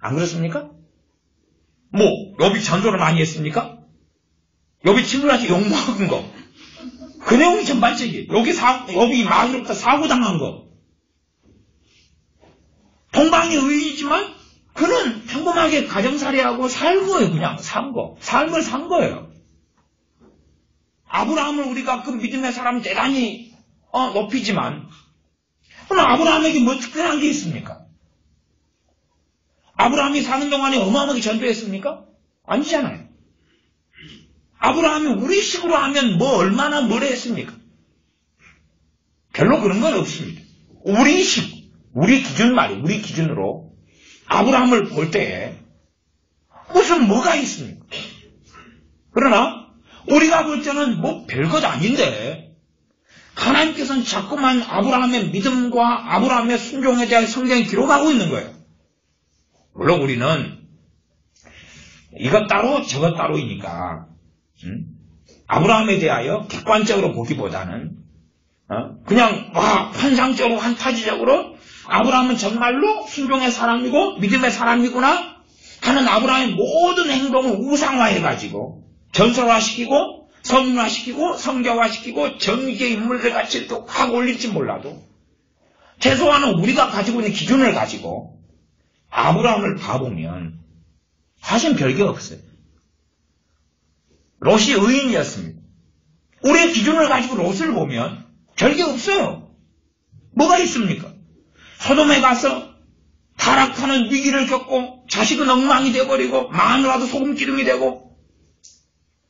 안 그렇습니까? 욥이 전도를 많이 했습니까? 욥이 친구한테 욕먹은 거. 그 내용이 전반적이에요. 욥이 마귀로부터 사고당한 거. 동방의 의인이지만 그는 평범하게 가정살이하고 산 거예요. 그냥 산 거. 삶을 산 거예요. 아브라함을 우리가 그 믿음의 사람 대단히 높이지만 그럼 아브라함에게 뭐 특별한 게 있습니까? 아브라함이 사는 동안에 어마어마하게 전도했습니까? 아니잖아요. 아브라함이 우리식으로 하면 얼마나 뭘 했습니까? 별로 그런 건 없습니다. 우리식, 우리 기준 말이에요. 우리 기준으로 아브라함을 볼 때에 무슨 뭐가 있습니까? 그러나 우리가 볼 때는 별것 아닌데 하나님께서는 자꾸만 아브라함의 믿음과 아브라함의 순종에 대한 성경이 기록하고 있는 거예요. 물론 우리는 이것 따로 저것 따로이니까 아브라함에 대하여 객관적으로 보기보다는 그냥 환상적으로 환타지적으로 아브라함은 정말로 순종의 사람이고 믿음의 사람이구나 하는 아브라함의 모든 행동을 우상화해가지고 전설화시키고 성인화시키고 성경화시키고 정의의 인물들 같이 또 확 올릴지 몰라도 최소한은 우리가 가지고 있는 기준을 가지고 아브라함을 봐보면 사실 별게 없어요. 롯이 의인이었습니다. 우리의 기준을 가지고 롯을 보면 별게 없어요. 뭐가 있습니까? 소돔에 가서 타락하는 위기를 겪고 자식은 엉망이 돼버리고 마누라도 소금기둥이 되고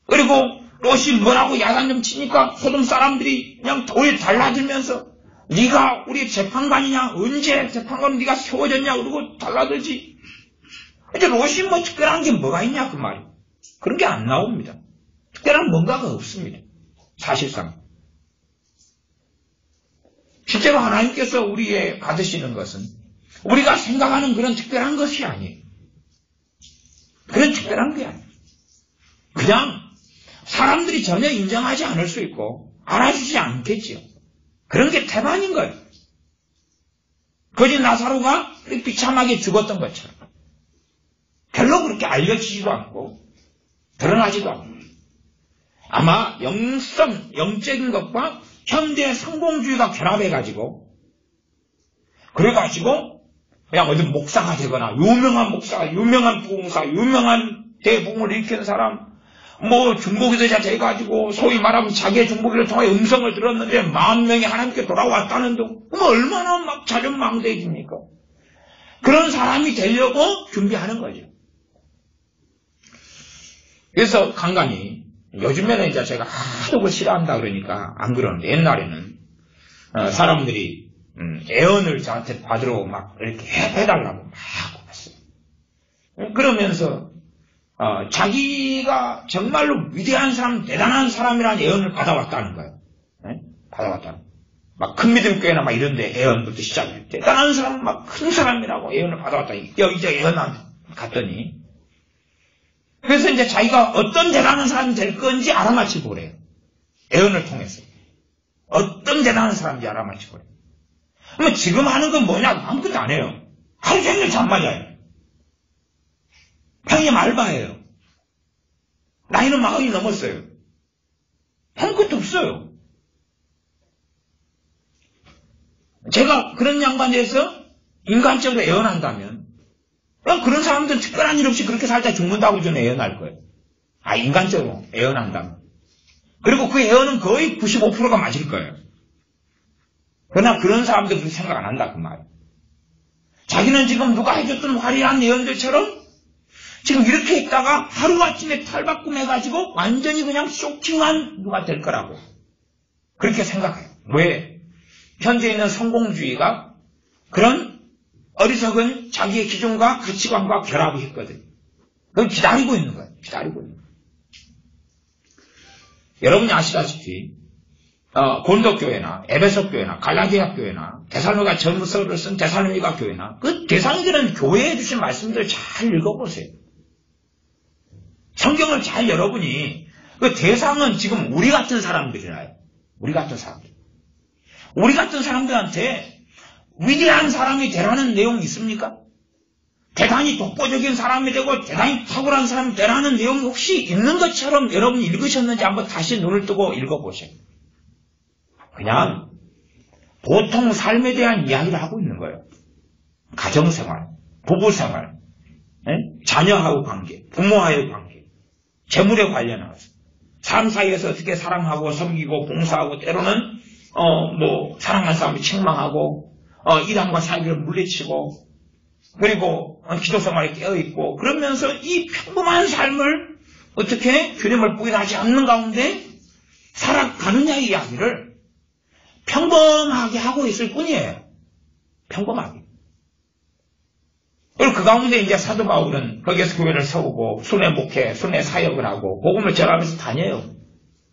그리고 롯이 뭐라고 야단 좀 치니까 소돔 사람들이 그냥 돌에 달라들면서 네가 우리 재판관이냐 언제 재판관은 네가 세워졌냐 그러고 달라들지. 이제 롯이 뭐 특별한 게 뭐가 있냐 그 말이. 그런 게 안 나옵니다. 특별한 뭔가가 없습니다. 사실상. 실제로 하나님께서 우리에 받으시는 것은 우리가 생각하는 그런 특별한 것이 아니에요. 그런 특별한 게 아니에요. 그냥 사람들이 전혀 인정하지 않을 수 있고 알아주지 않겠지요. 그런 게 태반인 거예요. 거짓 나사로가 비참하게 죽었던 것처럼 별로 그렇게 알려지지도 않고 드러나지도 않고 아마 영적인 것과 현대의 성공주의가 결합해가지고 그래가지고 그냥 어디 목사가 되거나 유명한 목사가 유명한 부흥사 유명한 대부흥을 일으키는 사람 뭐 중보기도자 돼가지고 소위 말하면 자기의 중보기를 통해 음성을 들었는데 10,000명이 하나님께 돌아왔다는 둥 그럼 얼마나 막 자존망대해집니까? 그런 사람이 되려고 준비하는 거죠. 그래서 간간히 요즘에는 이제 제가 하도 그걸 싫어한다 그러니까 안 그러는데 옛날에는 사람들이 애언을 저한테 받으러 막 이렇게 해달라고 막 했어요. 그러면서 자기가 정말로 위대한 사람, 대단한 사람이라는 애언을 받아왔다는 거예요. 네? 받아왔다는. 막 큰 믿음 교회나 막 이런데 애언부터 시작해. 대단한 사람, 막 큰 사람이라고 애언을 받아왔다. 이제 애언한테 갔더니 그래서 이제 자기가 어떤 대단한 사람이 될 건지 알아맞히고 그래요. 애언을 통해서. 어떤 대단한 사람인지 알아맞히고 그래요. 그러면 지금 하는 건 뭐냐? 아무것도 안 해요. 하루 종일 잠만 자요. 평일 알바예요. 나이는 40이 넘었어요. 아무것도 없어요. 제가 그런 양반에서 인간적으로 애언한다면 그럼 그런 사람들은 특별한 일 없이 그렇게 살다 죽는다고 저는 애언할 거예요. 인간적으로 애언한다면. 그리고 그 애언은 거의 95%가 맞을 거예요. 그러나 그런 사람들 그렇게 생각 안 한다 그 말이에요. 자기는 지금 누가 해줬던 화려한 예언들처럼 지금 이렇게 있다가 하루아침에 탈바꿈해가지고 완전히 그냥 쇼킹한 누가 될 거라고 그렇게 생각해요. 왜? 현재 있는 성공주의가 그런 어리석은 자기의 기준과 가치관과 결합이 했거든요. 그걸 기다리고 있는 거예요. 기다리고 있는 거예요. 여러분이 아시다시피 고린도교회나 에베소교회나 갈라디아 교회나 데살로니가 전서를 쓴 데살로니가 교회나 그 대상들은 교회에 주신 말씀들을 잘 읽어보세요. 성경을 잘 여러분이 그 대상은 지금 우리 같은 사람들이라요. 우리 같은 사람들. 우리 같은 사람들한테 위대한 사람이 되라는 내용이 있습니까? 대단히 독보적인 사람이 되고 대단히 탁월한 사람이 되라는 내용이 혹시 있는 것처럼 여러분이 읽으셨는지 한번 다시 눈을 뜨고 읽어보세요. 그냥 보통 삶에 대한 이야기를 하고 있는 거예요. 가정생활, 부부생활, 자녀하고 관계, 부모와의 관계, 재물에 관련해서 삶 사이에서 어떻게 사랑하고 섬기고 봉사하고 때로는 사랑하는 사람을 책망하고 이단과 사기를 물리치고 그리고 기도생활에 깨어있고 그러면서 이 평범한 삶을 어떻게 주님을 부인하지 않는 가운데 살아가느냐 이야기를 평범하게 하고 있을 뿐이에요. 평범하게. 그리고 그 가운데 이제 사도 바울은 거기에서 교회를 세우고 순회 목회, 순회 사역을 하고 복음을 전하면서 다녀요.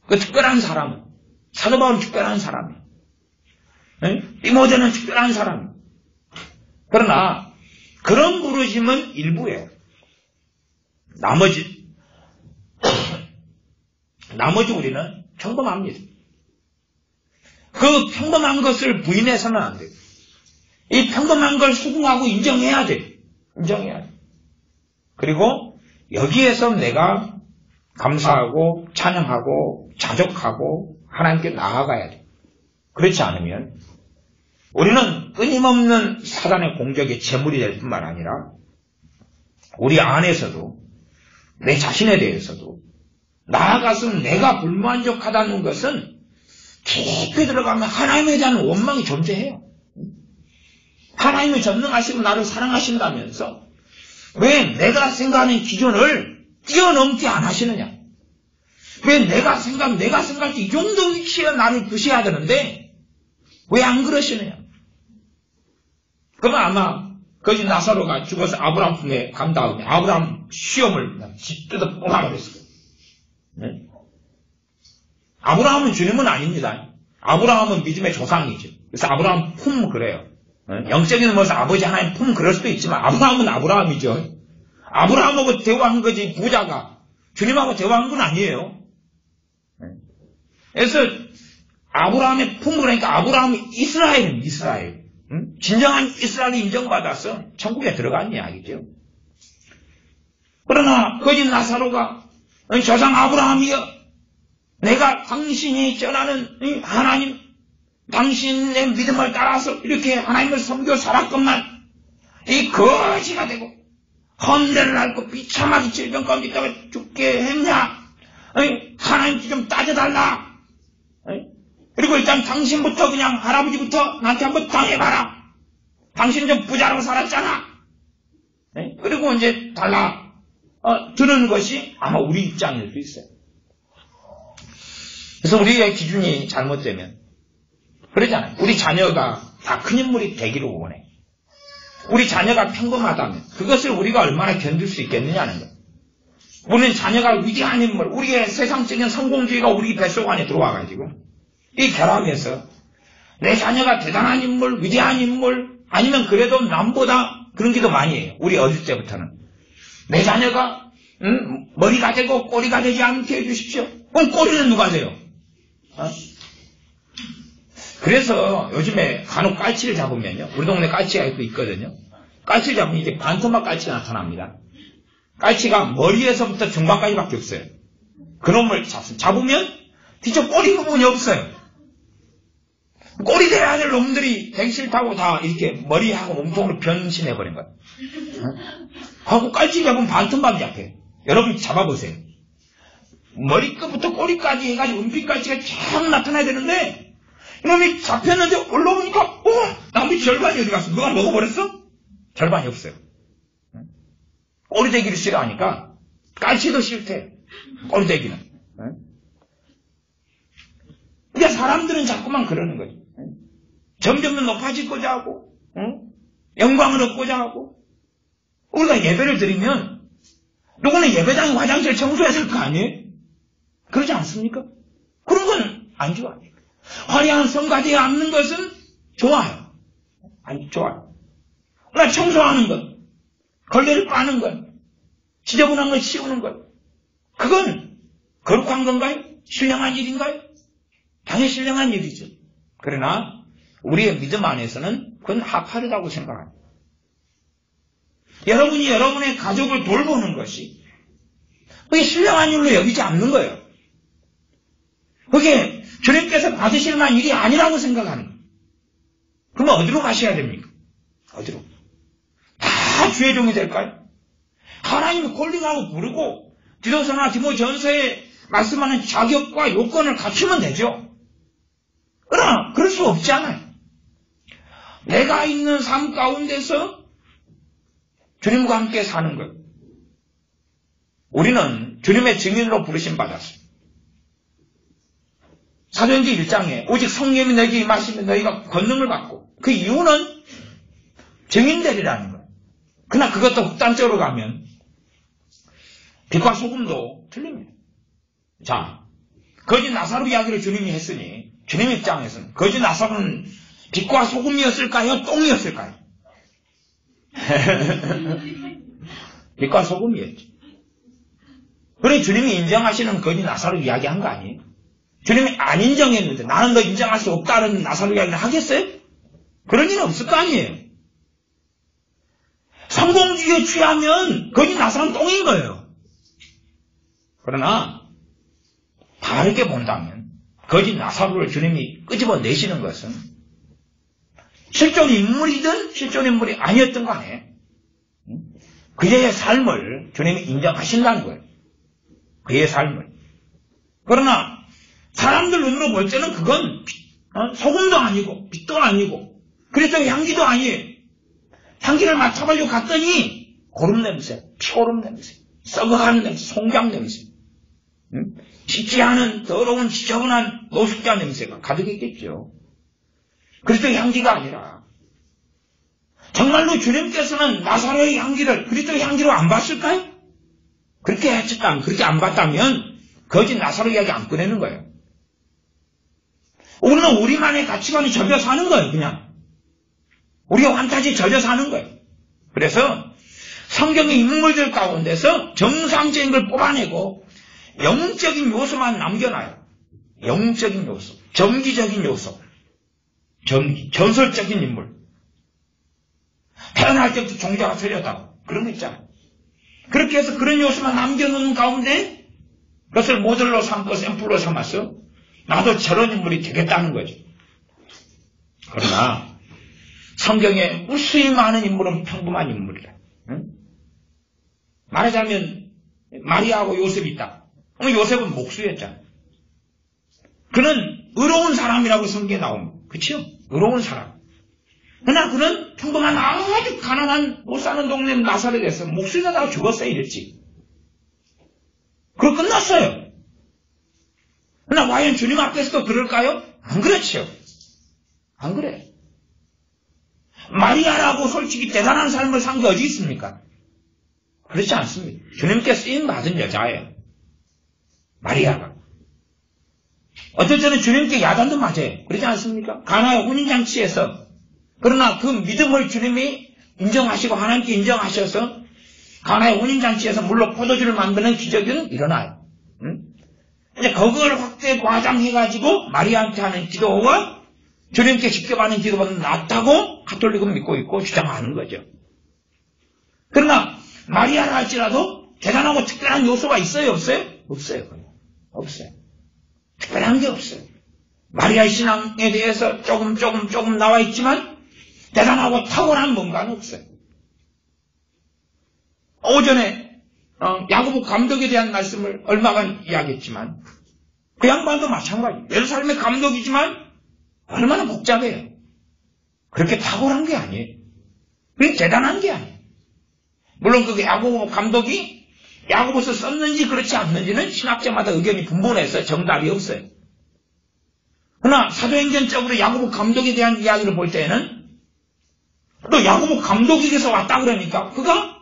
그 특별한 사람은 사도 바울은 특별한 사람이에요. 디모데는 특별한 사람이에요. 그러나 그런 부르심은 일부예요. 나머지 우리는 평범합니다. 그 평범한 것을 부인해서는 안 돼요. 이 평범한 걸 수긍하고 인정해야 돼요. 인정해야 돼요. 그리고 여기에서 내가 감사하고 찬양하고 자족하고 하나님께 나아가야 돼요. 그렇지 않으면 우리는 끊임없는 사단의 공격의 제물이 될 뿐만 아니라 우리 안에서도 내 자신에 대해서도 나아가서 내가 불만족하다는 것은 깊이 들어가면 하나님에 대한 원망이 존재해요. 하나님이 전능하시고 나를 사랑하신다면서 왜 내가 생각하는 기준을 뛰어넘지 안 하시느냐? 왜 내가 생각할 때 이 정도 위치에 나를 두셔야 되는데 왜 안 그러시느냐? 그러면 아마 거짓 나사로가 죽어서 아브라함 품에 간 다음에 아브라함 시험을 뜯어 뽑아버렸을 거예요. 네? 아브라함은 주님은 아닙니다. 아브라함은 믿음의 조상이죠. 그래서 아브라함 품 그래요. 영적인 면에서 아버지 하나님 품 그럴 수도 있지만 아브라함은 아브라함이죠. 아브라함하고 대화한 거지 부자가 주님하고 대화한 건 아니에요. 그래서 아브라함의 품 그러니까 아브라함이 이스라엘입니다. 이스라엘. 진정한 이스라엘이 인정받아서 천국에 들어간 이야기죠. 그러나 거짓 나사로가 조상 아브라함이여 내가 당신이 전하는 하나님 당신의 믿음을 따라서 이렇게 하나님을 섬겨 살았건만 이 거지가 되고 헌대를 앓고 비참하게 질병 가운데 있다가 죽게 했냐? 하나님 좀 따져달라. 그리고 일단 당신부터 그냥 할아버지부터 나한테 한번 당해봐라. 당신 좀 부자로 살았잖아. 그리고 이제 달라 드는 것이 아마 우리 입장일 수 있어요. 그래서 우리의 기준이 잘못되면 그러잖아요. 우리 자녀가 다 큰 인물이 되기를 원해. 우리 자녀가 평범하다면 그것을 우리가 얼마나 견딜 수 있겠느냐는 거예요. 우리는 자녀가 위대한 인물, 우리의 세상적인 성공주의가 우리 뱃속 안에 들어와가지고 이 결합에서 내 자녀가 대단한 인물, 위대한 인물 아니면 그래도 남보다 그런 게 더 많이 해요. 우리 어릴 때부터는. 내 자녀가 머리가 되고 꼬리가 되지 않게 해주십시오. 그럼 꼬리는 누가 돼요? 그래서 요즘에 간혹 깔치를 잡으면요. 우리 동네 깔치가 있거든요. 깔치를 잡으면 이제 반토막 깔치가 나타납니다. 깔치가 머리에서부터 중반까지밖에 없어요. 그놈을 잡으면 뒤쪽 꼬리 부분이 없어요. 꼬리 돼야 될 놈들이 되기 싫다고 다 이렇게 머리하고 몸통으로 변신해버린 거예요. 하고 깔치 잡으면 반토막이 잡혀요. 여러분 잡아보세요. 머리끝부터 꼬리까지 해가지고 은빛깔치가 쫙 나타나야 되는데 이놈이 잡혔는데 올라오니까 나머지 절반이 어디 갔어? 누가 먹어버렸어? 절반이 없어요. 꼬리 대기를 싫어하니까 깔치도 싫대. 꼬리 대기는. 그러니까 사람들은 자꾸만 그러는 거죠. 점점 더 높아지고자 하고 영광을 얻고자 하고 우리가 예배를 드리면 누구는 예배당 화장실 청소해야 될 거 아니에요? 그러지 않습니까? 그런 건 안 좋아요. 화려한 성가대에 앉는 것은 좋아요. 아니 좋아요. 그러나 청소하는 것, 걸레를 빠는 것, 지저분한 걸 치우는 것, 그건 거룩한 건가요? 신령한 일인가요? 당연히 신령한 일이죠. 그러나 우리의 믿음 안에서는 그건 하파르다고 생각합니다. 여러분이 여러분의 가족을 돌보는 것이 그게 신령한 일로 여기지 않는 거예요. 그게 주님께서 받으실 만한 일이 아니라고 생각하는 거예요. 그러면 어디로 가셔야 됩니까? 어디로? 다 주의 종이 될까요? 하나님이 콜링하고 부르고 디도서나 디모전서에 말씀하는 자격과 요건을 갖추면 되죠. 그러나 그럴 수 없잖아요. 내가 있는 삶 가운데서 주님과 함께 사는 것. 우리는 주님의 증인으로 부르심 받았어요. 사도행전 1장에 오직 성령이 너희에게 임하시면 너희가 권능을 받고 그 이유는 증인되리라는 거예요. 그러나 그것도 극단적으로 가면 빛과 소금도 틀립니다. 자, 거짓 나사로 이야기를 주님이 했으니 주님 입장에서는 거짓 나사로는 빛과 소금이었을까요? 똥이었을까요? 빛과 소금이었죠. 그래 주님이 인정하시는 거짓 나사로 이야기한 거 아니에요? 주님이 안 인정했는데 나는 너 인정할 수 없다는 나사로 이야기를 하겠어요? 그런 일은 없을 거 아니에요. 성공주의에 취하면 거짓 나사로는 똥인 거예요. 그러나 다르게 본다면 거짓 나사로를 주님이 끄집어내시는 것은 실존 인물이든 실존 인물이 아니었던 간에 그의 삶을 주님이 인정하신다는 거예요. 그의 삶을. 그러나 사람들 눈으로 볼 때는 그건 소금도 아니고 빛도 아니고 그리스도의 향기도 아니에요. 향기를 맡아보려고 갔더니 고름 냄새, 피오름 냄새, 썩어가는 냄새, 송장 냄새, 씻지 않은 더러운 지저분한 노숙자 냄새가 가득했겠죠. 그리스도의 향기가 아니라 정말로 주님께서는 나사로의 향기를 그리스도의 향기로 안 봤을까요? 그렇게 했었다면, 그렇게 안 봤다면 거짓 나사로 이야기 안 꺼내는 거예요. 우리는 우리만의 가치관에 젖어 사는 거예요. 그냥 우리가 환타지에 젖어 사는 거예요. 그래서 성경의 인물들 가운데서 정상적인 걸 뽑아내고 영적인 요소만 남겨놔요. 영적인 요소, 정기적인 요소, 전설적인 인물. 태어날 때부터 종자가 틀렸다고 그런 거 있잖아요. 그렇게 해서 그런 요소만 남겨놓는 가운데 그것을 모델로 삼고 샘플로 삼아서 나도 저런 인물이 되겠다는 거죠. 그러나 성경에 무수히 많은 인물은 평범한 인물이라. 응? 말하자면 마리아하고 요셉이 있다. 요셉은 목수였잖아. 그는 의로운 사람이라고 성경에 나옵니다. 그렇죠? 의로운 사람. 그러나 그는 평범한 아주 가난한 못 사는 동네 나사렛에서 목수가 다 죽었어요. 이랬지. 그거 끝났어요. 그러나 과연 주님 앞에서도 그럴까요? 안 그렇죠. 안 그래. 마리아라고 솔직히 대단한 삶을 산 게 어디 있습니까? 그렇지 않습니다. 주님께 쓰임받은 여자예요. 마리아가. 어떨 때는 주님께 야단도 맞아요. 그렇지 않습니까? 가나의 혼인잔치에서. 그러나 그 믿음을 주님이 인정하시고 하나님께 인정하셔서 가나의 혼인잔치에서 물로 포도주를 만드는 기적은 일어나요. 응? 이제 그걸 확대 과장해가지고 마리아한테 하는 기도와 주님께 직접 하는 기도보다 낫다고 가톨릭은 믿고 있고 주장하는 거죠. 그러나 마리아라 할지라도 대단하고 특별한 요소가 있어요? 없어요? 없어요. 없어요. 특별한 게 없어요. 마리아의 신앙에 대해서 조금 나와 있지만 대단하고 탁월한 뭔가는 없어요. 오전에 야고보 감독에 대한 말씀을 얼마간 이야기했지만 그 양반도 마찬가지. 예루살렘의 감독이지만 얼마나 복잡해요. 그렇게 탁월한 게 아니에요. 그게 대단한 게 아니에요. 물론 그 야고보 감독이 야고보서 썼는지 그렇지 않는지는 신학자마다 의견이 분분해서 정답이 없어요. 그러나 사도행전적으로 야고보 감독에 대한 이야기를 볼 때에는 또 야고보 감독에게서 왔다 그러니까 그가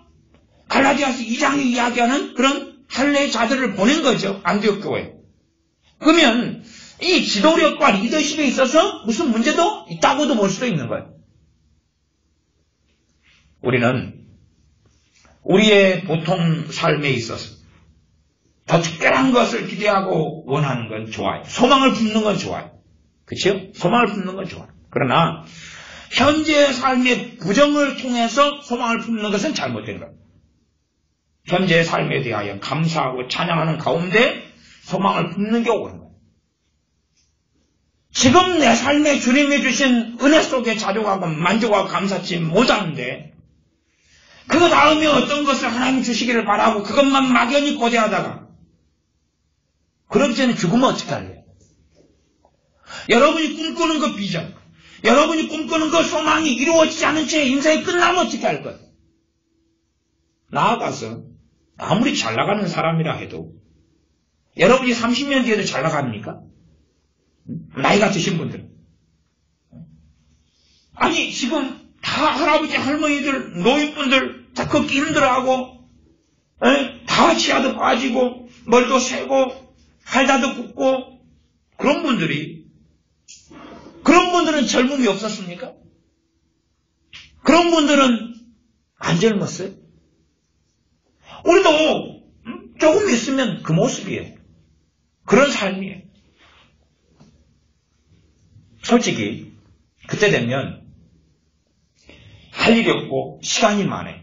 갈라디아서 2장에 이야기하는 그런 할례자들을 보낸 거죠. 안디옥 교회. 그러면 이 지도력과 리더십에 있어서 무슨 문제도 있다고도 볼 수도 있는 거예요. 우리는 우리의 보통 삶에 있어서 더 특별한 것을 기대하고 원하는 건 좋아요. 소망을 품는 건 좋아요. 그렇죠? 소망을 품는 건 좋아요. 그러나 현재의 삶의 부정을 통해서 소망을 품는 것은 잘못된 거예요. 현재의 삶에 대하여 감사하고 찬양하는 가운데 소망을 품는 게 옳은 거예요. 지금 내 삶에 주님이 주신 은혜 속에 자족하고 만족하고 감사치 못하는데 그 다음에 어떤 것을 하나님 주시기를 바라고 그것만 막연히 고대하다가 그런 때는 죽으면 어떻게 할래요? 여러분이 꿈꾸는 그 비전, 여러분이 꿈꾸는 그 소망이 이루어지지 않은 채 인생이 끝나면 어떻게 할 거예요? 나아가서 아무리 잘 나가는 사람이라 해도 여러분이 30년 뒤에도 잘 나갑니까? 나이가 드신 분들. 아니 지금 다 할아버지 할머니들 노인분들 다 걷기 힘들어하고 다 치아도 빠지고 머리도 새고 팔다도 굽고 그런 분들은 젊음이 없었습니까? 그런 분들은 안 젊었어요? 우리도 조금 있으면 그 모습이에요. 그런 삶이에요. 솔직히 그때 되면 할 일이 없고 시간이 많아요.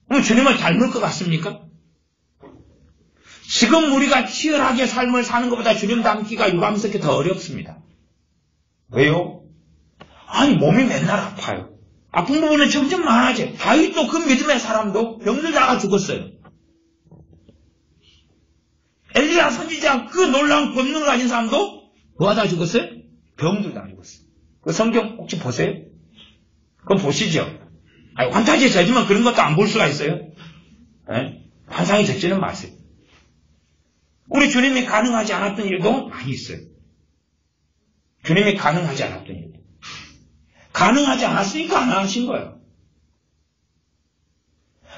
그럼 주님을 닮을 것 같습니까? 지금 우리가 치열하게 삶을 사는 것보다 주님 닮기가 유감스럽게 더 어렵습니다. 왜요? 아니 몸이 맨날 아파요. 아픈 부분은 점점 많아져요. 다윗도 그 믿음의 사람도 병들다가 죽었어요. 엘리야 선지자 그 놀라운 권능을 가진 사람도 뭐 하다가 죽었어요? 병들다가 죽었어요. 그 성경 혹시 보세요? 그럼 보시죠. 아니, 환타지에 젖으면 그런 것도 안 볼 수가 있어요? 네? 환상에 젖지는 마세요. 우리 주님이 가능하지 않았던 일도 많이 있어요. 주님이 가능하지 않았던 일도. 가능하지 않았으니까 안 하신 거예요.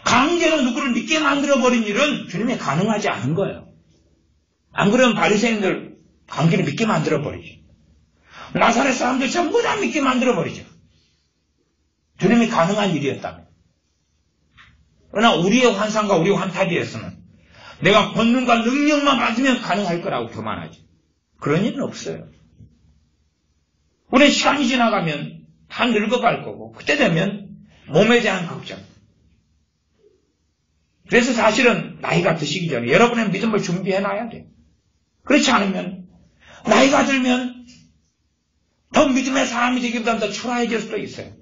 강제로 누구를 믿게 만들어버린 일은 주님이 가능하지 않은 거예요. 안 그러면 바리새인들 강제로 믿게 만들어버리죠. 나사렛 사람들 전부 다 믿게 만들어버리죠. 주님이 가능한 일이었다면. 그러나 우리의 환상과 우리의 환타지에서는 내가 권능과 능력만 받으면 가능할 거라고 교만하죠. 그런 일은 없어요. 우리는 시간이 지나가면 다 늙어갈 거고 그때 되면 몸에 대한 걱정. 그래서 사실은 나이가 드시기 전에 여러분의 믿음을 준비해놔야 돼요. 그렇지 않으면 나이가 들면 더 믿음의 사람이 되기보다 더 초라해질 수도 있어요.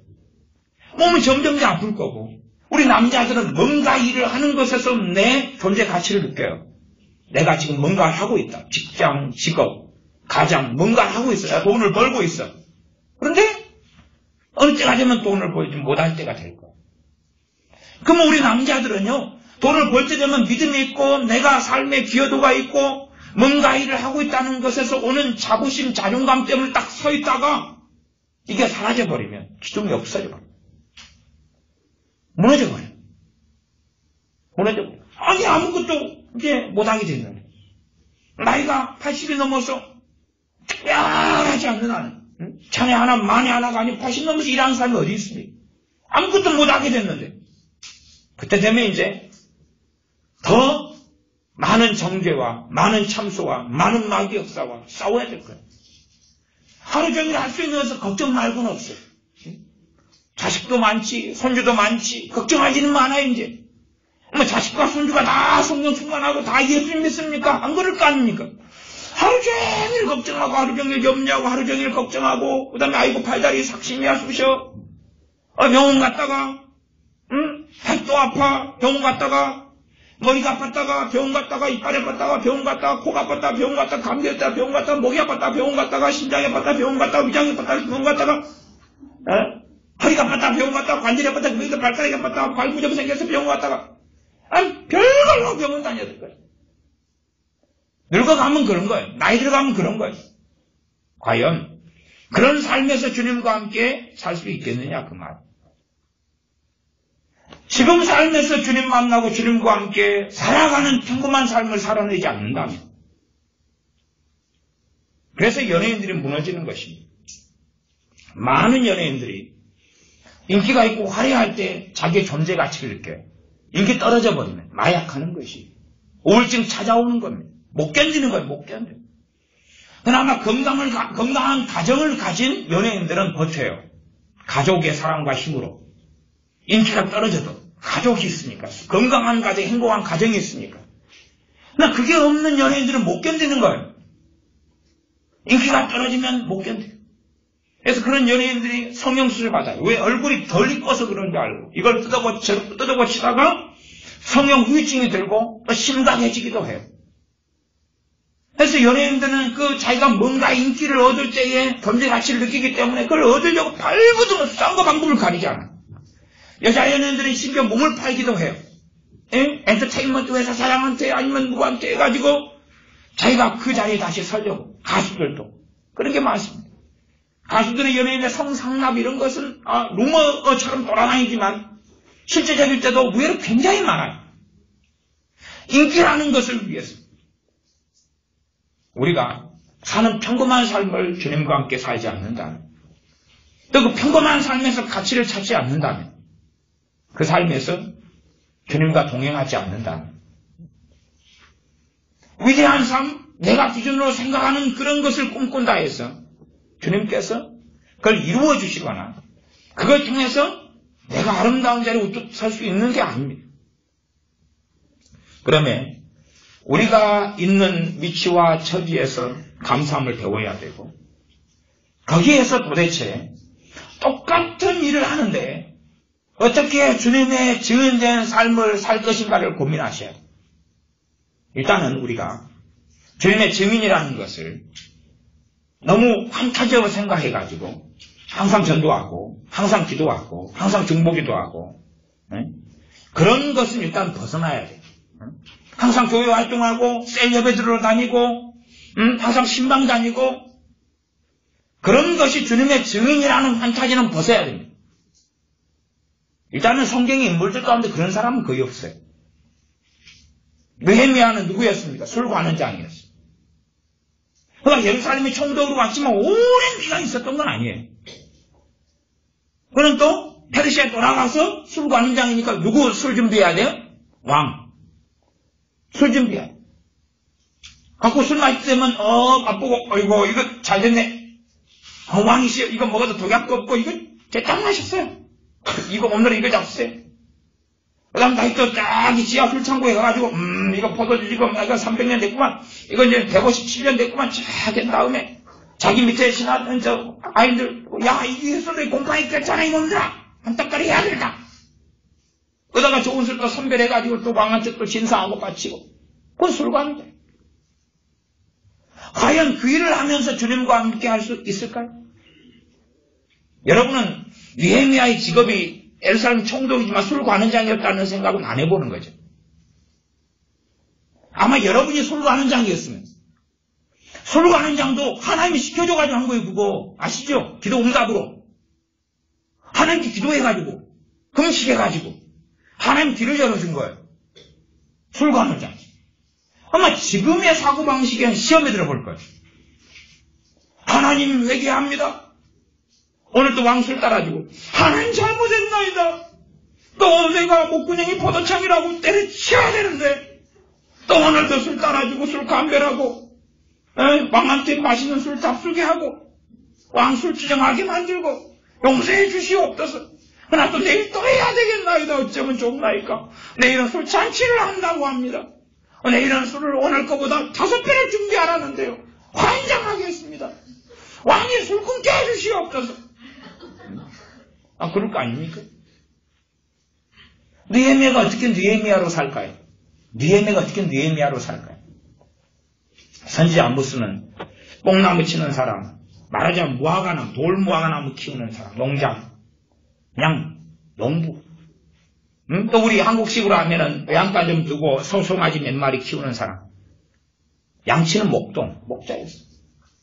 몸은 점점 더 아플 거고 우리 남자들은 뭔가 일을 하는 것에서 내 존재 가치를 느껴요. 내가 지금 뭔가를 하고 있다. 직장, 직업, 가장 뭔가를 하고 있어요. 돈을 벌고 있어. 그런데 어느 때가 되면 돈을 벌지 못할 때가 될 거예요. 그러면 우리 남자들은요. 돈을 벌 때 되면 믿음이 있고 내가 삶의 기여도가 있고 뭔가 일을 하고 있다는 것에서 오는 자부심, 자존감 때문에 딱 서 있다가 이게 사라져버리면 기둥이 없어져버려요. 무너져버려요. 무너져버려요. 아니 아무것도 이제 못하게 됐는데 나이가 80이 넘어서 특별하지 않는 한 자네 하나 만에 하나가 아니고 80 넘어서 일하는 사람이 어디 있습니까? 아무것도 못하게 됐는데 그때 되면 이제 더 많은 정죄와 많은 참소와 많은 마귀 역사와 싸워야 될 거예요. 하루 종일 할 수 있는 것은 걱정 말고는 없어요. 자식도 많지 손주도 많지 걱정하지는 않아요 이제. 뭐 자식과 손주가 다 성령 충만하고 다 예수 믿습니까? 안 그럴 거 아닙니까? 하루 종일 걱정하고 하루 종일 염려하고 하루 종일 걱정하고 그 다음에 아이고 팔다리 삭심이야 쑤셔. 병원 갔다가 팔도 아파 병원 갔다가 머리가 아팠다가 병원 갔다가 이빨이 아팠다가 병원 갔다가 코가 아팠다가 병원 갔다가 감기였다가 병원 갔다가 목이 아팠다가 병원 갔다가 심장이 아팠다가 병원 갔다가 위장이 아팠다가 병원 갔다가 허리가 아팠다가 병원 갔다가 관절이 아팠다가 거기서 발가락이 아팠다가 발부종이 생겨서 병원 갔다가 별걸로 병원 다녔을 거예요. 늙어가면 그런 거예요. 나이 들어가면 그런 거예요. 과연 그런 삶에서 주님과 함께 살 수 있겠느냐 그 말. 지금 삶에서 주님 만나고 주님과 함께 살아가는 평범한 삶을 살아내지 않는다면 그래서 연예인들이 무너지는 것입니다. 많은 연예인들이 인기가 있고 화려할 때 자기의 존재 가치를 느껴요. 인기 떨어져 버리면 마약하는 것이 우울증 찾아오는 겁니다. 못 견디는 거예요. 못 견뎌요. 그나마 건강한 가정을 가진 연예인들은 버텨요. 가족의 사랑과 힘으로. 인기가 떨어져도 가족이 있으니까. 건강한 가정, 행복한 가정이 있으니까. 그러나 그게 없는 연예인들은 못 견디는 거예요. 인기가 떨어지면 못 견뎌요. 그래서 그런 연예인들이 성형수술 받아요. 왜? 얼굴이 덜 이뻐서 그런 줄 알고. 이걸 뜯어고치다가 성형 후유증이 들고 또 심각해지기도 해요. 그래서 연예인들은 그 자기가 뭔가 인기를 얻을 때에 존재 가치를 느끼기 때문에 그걸 얻으려고 발부둥 싼 거 방법을 가리지 않아요. 여자 연예인들은 심지어 몸을 팔기도 해요. 엔터테인먼트 회사 사장한테 아니면 누구한테 해가지고 자기가 그 자리에 다시 서려고. 가수들도 그런 게 많습니다. 가수들의 연예인의 성상납 이런 것은 루머처럼 돌아다니지만 실제적일 때도 의외로 굉장히 많아요. 인기라는 것을 위해서 우리가 사는 평범한 삶을 주님과 함께 살지 않는다면 또 그 평범한 삶에서 가치를 찾지 않는다면 그 삶에서 주님과 동행하지 않는다면 위대한 삶, 내가 기준으로 생각하는 그런 것을 꿈꾼다 해서 주님께서 그걸 이루어 주시거나 그걸 통해서 내가 아름다운 자리에 우뚝 설 수 있는 게 아닙니다. 그러면 우리가 있는 위치와 처지에서 감사함을 배워야 되고 거기에서 도대체 똑같은 일을 하는데 어떻게 주님의 증인된 삶을 살 것인가를 고민하셔야 돼요. 일단은 우리가 주님의 증인이라는 것을 너무 환타지로 생각해가지고 항상 전도하고, 항상 기도하고, 항상 중보기도 하고, 그런 것은 일단 벗어나야 돼. 항상 교회 활동하고, 셀 예배 들으러 다니고, 항상 신방 다니고, 그런 것이 주님의 증인이라는 판타지는 벗어야 됩니다. 일단은 성경의 인물들 가운데 그런 사람은 거의 없어요. 느헤미야는 누구였습니까? 술 관원장이었어요. 그러니까 예루살렘이 총독으로 왔지만 오랜 기간 있었던 건 아니에요. 그는 또 페르시아에 돌아가서 술 관원장이니까 누구 술 준비해야 돼요? 왕. 술 준비해야 돼요. 갖고 술 마실 때면 바쁘고 어이구 이거 잘 됐네. 왕이시여 이거 먹어도 독약도 없고 이거 딱 마셨어요. 이거 오늘 이거 잡수세요. 그 다음 다시 또 딱 지하 술창고에 가가지고 이거 포도주 지금 이거 300년 됐구만. 이거 이제 157년 됐구만. 쫙 된 다음에 자기 밑에 신하던 저 아이들 야 이게 술에 공파이 꼈잖아 이놈들아. 한떡거리 해야 되겠다. 그러다가 좋은 술 또 선별해가지고 또 왕한테 또 진사하고 바치고 그건 술관이다. 과연 그 일을 하면서 주님과 함께 할 수 있을까요? 여러분은 느헤미야의 직업이 예루살렘 총독이지만 술 관원장이었다는 생각은 안 해보는 거죠. 아마 여러분이 술 관원장이었으면 술 관원장도 하나님이 시켜줘가지고 한 거예요. 그거 아시죠? 기도 응답으로 하나님께 기도해가지고 금식해가지고 하나님 길을 열어준 거예요. 술 관원장. 아마 지금의 사고방식에는 시험에 들어볼 거예요. 하나님 회개합니다. 오늘도 왕술 따라주고 하나님 잘못했나이다. 또 내가 목구멍이 포도청이라고 때려치워야 되는데 또 오늘도 술 따라주고 술 감별하고 왕한테 맛있는 술 잡수게 하고 왕술 주정하게 만들고 용서해 주시옵소서. 그러나 또 내일 또 해야 되겠나이다. 어쩌면 좋나이까. 내일은 술 잔치를 한다고 합니다. 내일은 술을 오늘 거보다 5배를 준비하라는데요. 환장하겠습니다. 왕이 술 끊게 해주시옵소서. 그럴 거 아닙니까? 느헤미야가 어떻게 느헤미야로 살까요? 느헤미야가 어떻게 느헤미야로 살까요? 선지자 아모스는 뽕나무 치는 사람, 말하자면 무화과나무, 돌무화과나무 키우는 사람, 농장, 그냥 농부. 또 우리 한국식으로 하면은 양가 좀 두고 소송아지 몇 마리 키우는 사람. 양치는 목동, 목자였어.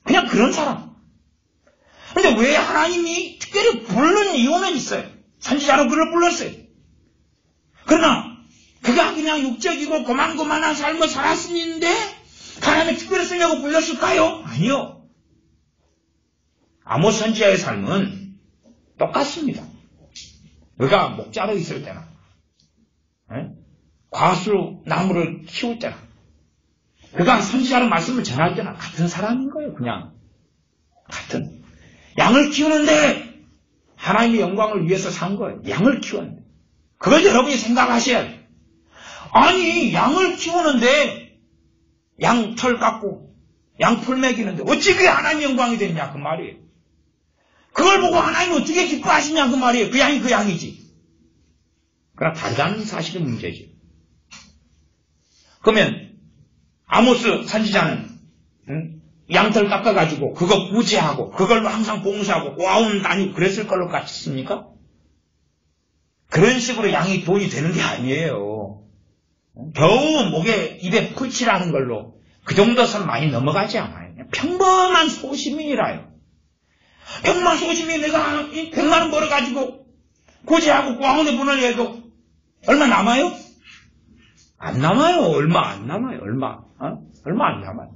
그냥 그런 사람. 근데 왜 하나님이 특별히 부른 이유는 있어요. 선지자로 그를 불렀어요. 그러나 그가 그냥 육적이고 고만고만한 삶을 살았는데 하나님이 특별히 쓰려고 불렀을까요? 아니요. 아모스 선지자의 삶은 똑같습니다. 그가 목자로 있을 때나 과수 나무를 키울 때나 그가 선지자로 말씀을 전할 때나 같은 사람인 거예요. 그냥 같은. 양을 키우는데 하나님의 영광을 위해서 산 거예요. 양을 키우는데. 그걸 여러분이 생각하셔야 돼요. 아니 양을 키우는데 양 털 깎고 양 풀 먹이는데 어찌 그게 하나님의 영광이 되느냐 그 말이에요. 그걸 보고 하나님이 어떻게 기뻐하시냐 그 말이에요. 그 양이 그 양이지. 그러나 다르다는 사실은 문제지. 그러면 아모스 선지자는 양털 깎아가지고 그거 구제하고 그걸로 항상 봉사하고 와운 다니고 그랬을 걸로 같습니까? 그런 식으로 양이 돈이 되는 게 아니에요. 겨우 목에 입에 풀칠하는 걸로 그 정도 선 많이 넘어가지 않아요. 평범한 소시민이라요. 평범한 소시민이 내가 100만 원 벌어가지고 구제하고 와운에 보내려 해도 얼마 남아요? 안 남아요. 얼마 안 남아요. 얼마 안 남아요.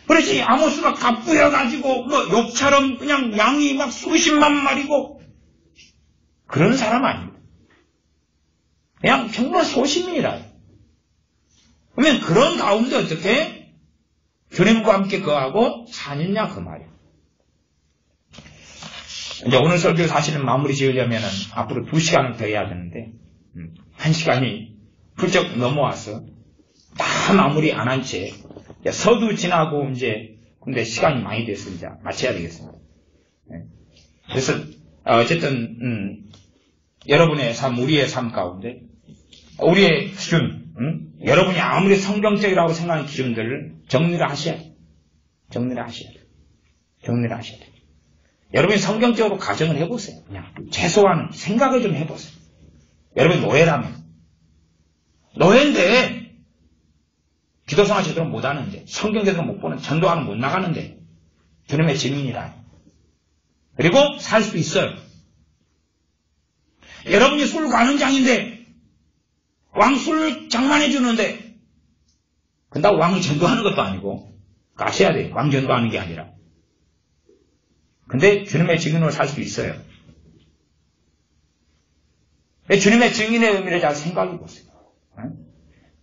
그렇지 아모스가 갑부여가지고 뭐 욥처럼 그냥 양이 막 수십만 마리고 그런 사람 아닙니다. 그냥 평범한 소시민이라요. 그러면 그런 가운데 어떻게 주님과 함께 거하고 사느냐 그 말이에요. 이제 오늘 설교 사실은 마무리 지으려면은 앞으로 2시간을 더 해야 되는데 1시간이 훌쩍 넘어와서 다 마무리 안 한 채 서두 지나고 이제 근데 시간이 많이 돼서 이제 마쳐야 되겠습니다. 그래서 어쨌든 여러분의 삶, 우리의 삶 가운데 우리의 기준, 여러분이 아무리 성경적이라고 생각하는 기준들을 정리를 하셔야 돼요. 정리를 하셔야 돼요. 여러분이 성경적으로 가정을 해보세요. 그냥 최소한 생각을 좀 해보세요. 여러분이 노예라면. 노예인데 기도생활 제대로 못하는데 성경 제대로 못 보는 전도하는 못 나가는데 주님의 증인이라. 그리고 살 수 있어요. 여러분이 술 관원장인데 왕 술 장만해 주는데 근데 왕이 전도하는 것도 아니고 가셔야 돼요. 왕 전도하는 게 아니라. 근데 주님의 증인으로 살 수 있어요. 주님의 증인의 의미를 잘 생각해 보세요.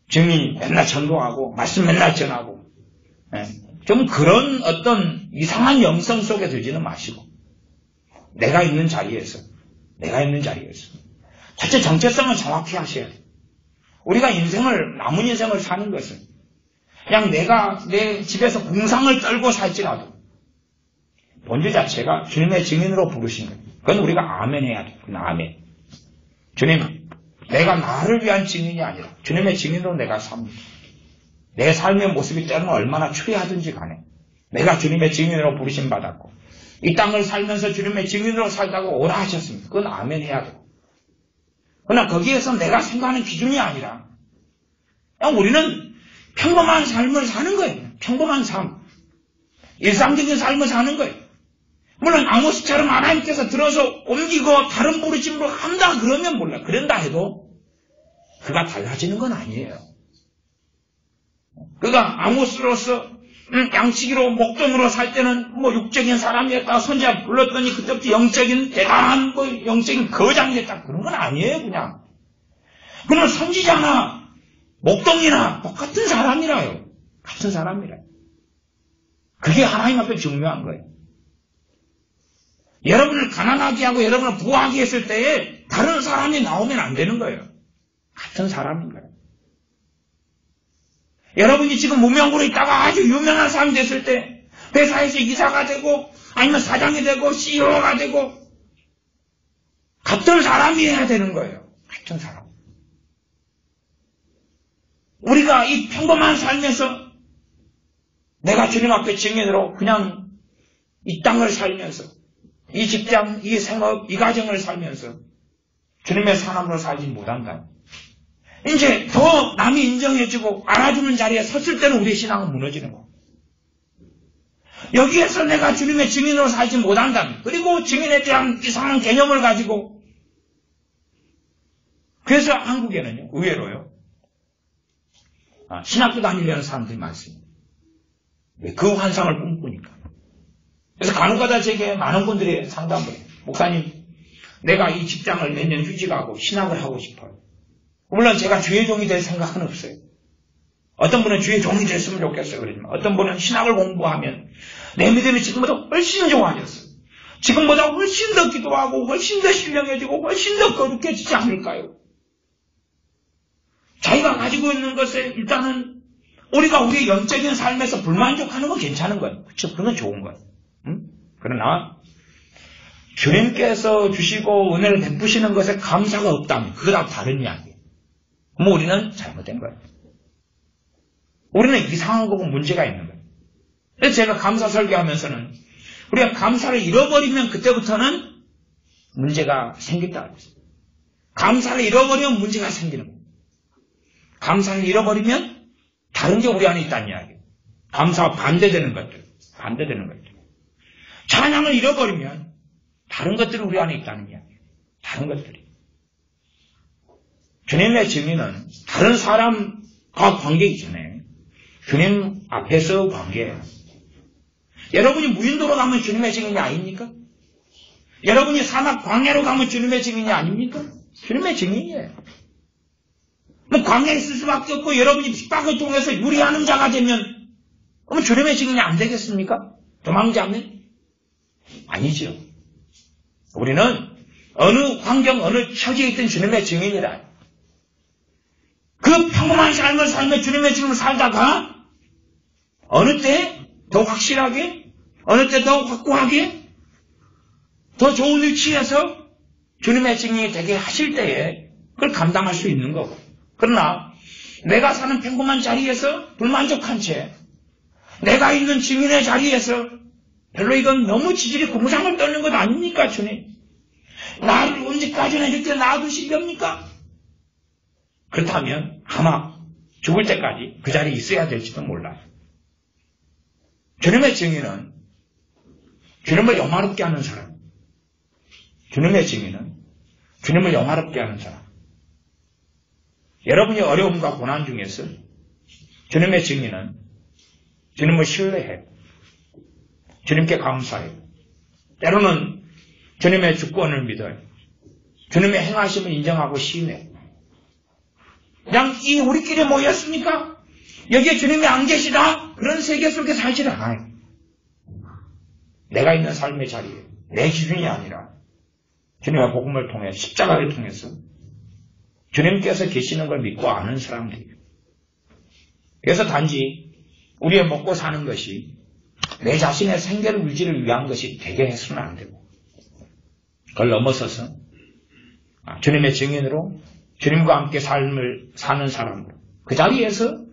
증인 맨날 전도하고 말씀 맨날 전하고 좀 그런 어떤 이상한 영성 속에 들지는 마시고 내가 있는 자리에서 첫째 정체성을 정확히 하셔야 돼요. 우리가 남은 인생을 사는 것은 그냥 내가 내 집에서 공상을 떨고 살지라도 본질 자체가 주님의 증인으로 부르신 거예요. 그건 우리가 아멘 해야 돼요. 아멘. 주님, 내가 나를 위한 증인이 아니라 주님의 증인으로 내가 삽니다. 내 삶의 모습이 때로는 얼마나 추리하든지 간에 내가 주님의 증인으로 부르심 받았고 이 땅을 살면서 주님의 증인으로 살다고 오라 하셨습니다. 그건 아멘 해야 돼요. 그러나 거기에서 내가 생각하는 기준이 아니라 그냥 우리는 평범한 삶을 사는 거예요. 평범한 삶. 일상적인 삶을 사는 거예요. 물론 아모스처럼 하나님께서 들어서 옮기고 다른 부르심으로 한다 그러면 몰라. 그런다 해도 그가 달라지는 건 아니에요. 그가 아모스로서 양치기로 목동으로 살 때는 육적인 사람이었다. 선지자 불렀더니 그때부터 영적인 대단한 영적인 거장이 됐다. 그런 건 아니에요. 그냥. 그러면 선지자나 목동이나 똑같은 사람이라요. 같은 사람이라요. 그게 하나님 앞에 중요한 거예요. 여러분을 가난하게 하고 여러분을 부하게 했을 때에 다른 사람이 나오면 안 되는 거예요. 같은 사람인 거예요. 여러분이 지금 무명으로 있다가 아주 유명한 사람이 됐을 때 회사에서 이사가 되고 아니면 사장이 되고 CEO가 되고 같은 사람이어야 되는 거예요. 같은 사람. 우리가 이 평범한 삶에서 내가 주님 앞에 증인으로 그냥 이 땅을 살면서 이 직장, 이 생업, 이 가정을 살면서 주님의 사람으로 살지 못한다. 이제 더 남이 인정해주고 알아주는 자리에 섰을 때는 우리의 신앙은 무너지는 거예요. 여기에서 내가 주님의 증인으로 살지 못한다. 그리고 증인에 대한 이상한 개념을 가지고 그래서 한국에는요, 의외로요. 신학교 다니려는 사람들이 많습니다. 그 환상을 꿈꾸니까. 그래서 간혹가다 제게 많은 분들이 상담을 해요. 목사님, 내가 이 직장을 몇 년 휴직하고 신학을 하고 싶어요. 물론 제가 주의 종이 될 생각은 없어요. 어떤 분은 주의 종이 됐으면 좋겠어요. 그러지만 어떤 분은 신학을 공부하면 내 믿음이 지금보다 훨씬 좋아졌어요. 지금보다 훨씬 더 기도하고 훨씬 더 신령해지고 훨씬 더 거룩해지지 않을까요? 자기가 가지고 있는 것에 일단은 우리가 우리의 영적인 삶에서 불만족하는 건 괜찮은 거예요. 그렇죠? 그건 좋은 거예요. 그러나 주님께서 주시고 은혜를 베푸시는 것에 감사가 없다면 그거랑 다른 이야기예요. 그럼 우리는 잘못된 거예요. 우리는 이상한 거고 문제가 있는 거예요. 그래서 제가 감사 설교하면서는 우리가 감사를 잃어버리면 그때부터는 문제가 생긴다 그랬어요. 감사를 잃어버리면 문제가 생기는 거예요. 감사를 잃어버리면 다른 게 우리 안에 있다는 이야기예요. 감사와 반대되는 것들. 찬양을 잃어버리면 다른 것들이 우리 안에 있다는 이야기예요. 다른 것들이. 주님의 증인은 다른 사람과 관계이기 전에 주님 앞에서 관계예요. 여러분이 무인도로 가면 주님의 증인이 아닙니까? 여러분이 사막 광야로 가면 주님의 증인이 아닙니까? 주님의 증인이에요. 광야에 있을 수밖에 없고 여러분이 핍박을 통해서 유리하는 자가 되면 그러면 주님의 증인이 안 되겠습니까? 도망자면? 아니죠. 우리는 어느 환경, 어느 처지에 있던 주님의 증인이라. 그 평범한 삶을 살며 주님의 증인을 살다가 어느 때 더 확실하게, 어느 때 더 확고하게, 더 좋은 위치에서 주님의 증인이 되게 하실 때에 그걸 감당할 수 있는 거고. 그러나 내가 사는 평범한 자리에서 불만족한 채 내가 있는 증인의 자리에서 별로 이건 너무 지질이 공상을 떨는 것 아닙니까, 주님? 나를 언제까지나 이렇게 놔두실 겁니까? 그렇다면 아마 죽을 때까지 그 자리에 있어야 될지도 몰라요. 주님의 증인은 주님을 영화롭게 하는 사람. 주님의 증인은 주님을 영화롭게 하는 사람. 여러분이 어려움과 고난 중에서 주님의 증인은 주님을 신뢰해요. 주님께 감사해요. 때로는 주님의 주권을 믿어요. 주님의 행하심을 인정하고 시인해요. 그냥 이 우리끼리 모였습니까? 여기에 주님이 안 계시다? 그런 세계 속에 살지를 않아요. 내가 있는 삶의 자리에 내 기준이 아니라 주님의 복음을 통해 십자가를 통해서 주님께서 계시는 걸 믿고 아는 사람들이에요. 그래서 단지 우리의 먹고 사는 것이 내 자신의 생계를 유지를 위한 것이 되게 해서는 안 되고 그걸 넘어서서 주님의 증인으로 주님과 함께 삶을 사는 사람으로 그 자리에서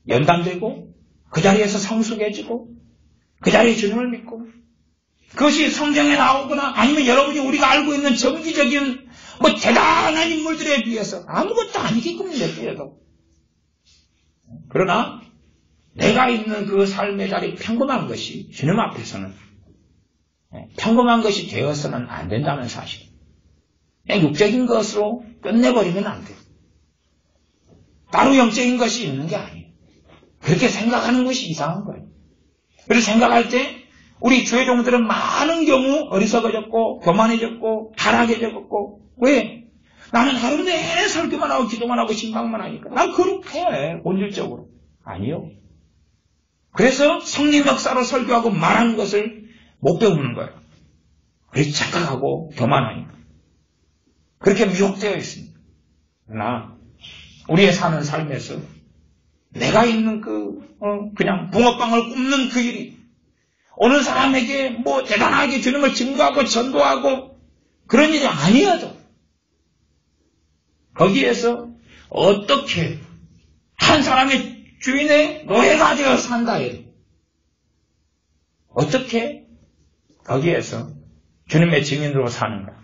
연단되고 그 자리에서 성숙해지고 그 자리에 주님을 믿고 그것이 성경에 나오거나 아니면 여러분이 우리가 알고 있는 정기적인 대단한 인물들에 비해서 아무것도 아니게끔 느껴도 그러나 내가 있는 그 삶의 자리 평범한 것이 주님 앞에서는 평범한 것이 되어서는 안 된다는 사실. 그냥 육적인 것으로 끝내버리면 안 돼요. 따로 영적인 것이 있는 게 아니에요. 그렇게 생각하는 것이 이상한 거예요. 그래서 생각할 때 우리 주의 종들은 많은 경우 어리석어졌고 교만해졌고 타락해졌고 왜? 나는 하루 내내 설교만 하고 기도만 하고 신방만 하니까 난 그렇게 해 본질적으로. 아니요. 그래서 성령 역사로 설교하고 말하는 것을 못 배우는 거예요. 그래서 착각하고 교만하니까. 그렇게 미혹되어 있습니다. 그러나 우리의 사는 삶에서 내가 있는 그냥 붕어빵을 굽는 그 일이 어느 사람에게 대단하게 주님을 증거하고 전도하고 그런 일이 아니어도 거기에서 어떻게 한 사람의 주인의 노예가 되어 산다 해도 어떻게 거기에서 주님의 증인으로 사는가.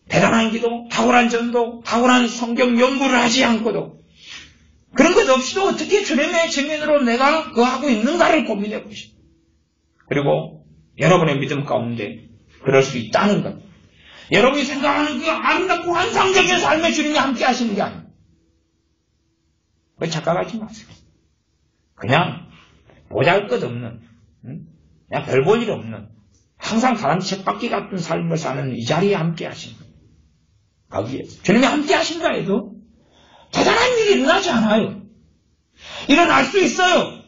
대단한 기도, 탁월한 전도, 탁월한 성경 연구를 하지 않고도 그런 것 없이도 어떻게 주님의 증인으로 내가 하고 있는가를 고민해 보시오. 그리고 여러분의 믿음 가운데 그럴 수 있다는 것. 여러분이 생각하는 그 아름답고 환상적인 삶의 주님이 함께 하시는 게 아니에요. 왜 착각하지 마세요. 그냥 보잘것없는, 그냥 별 볼 일 없는, 항상 다른 책받기 같은 삶을 사는 이 자리에 함께 하시는 거예요. 거기에서. 주님이 함께 하신다 해도 대단한 일이 일어나지 않아요. 일어날 수 있어요.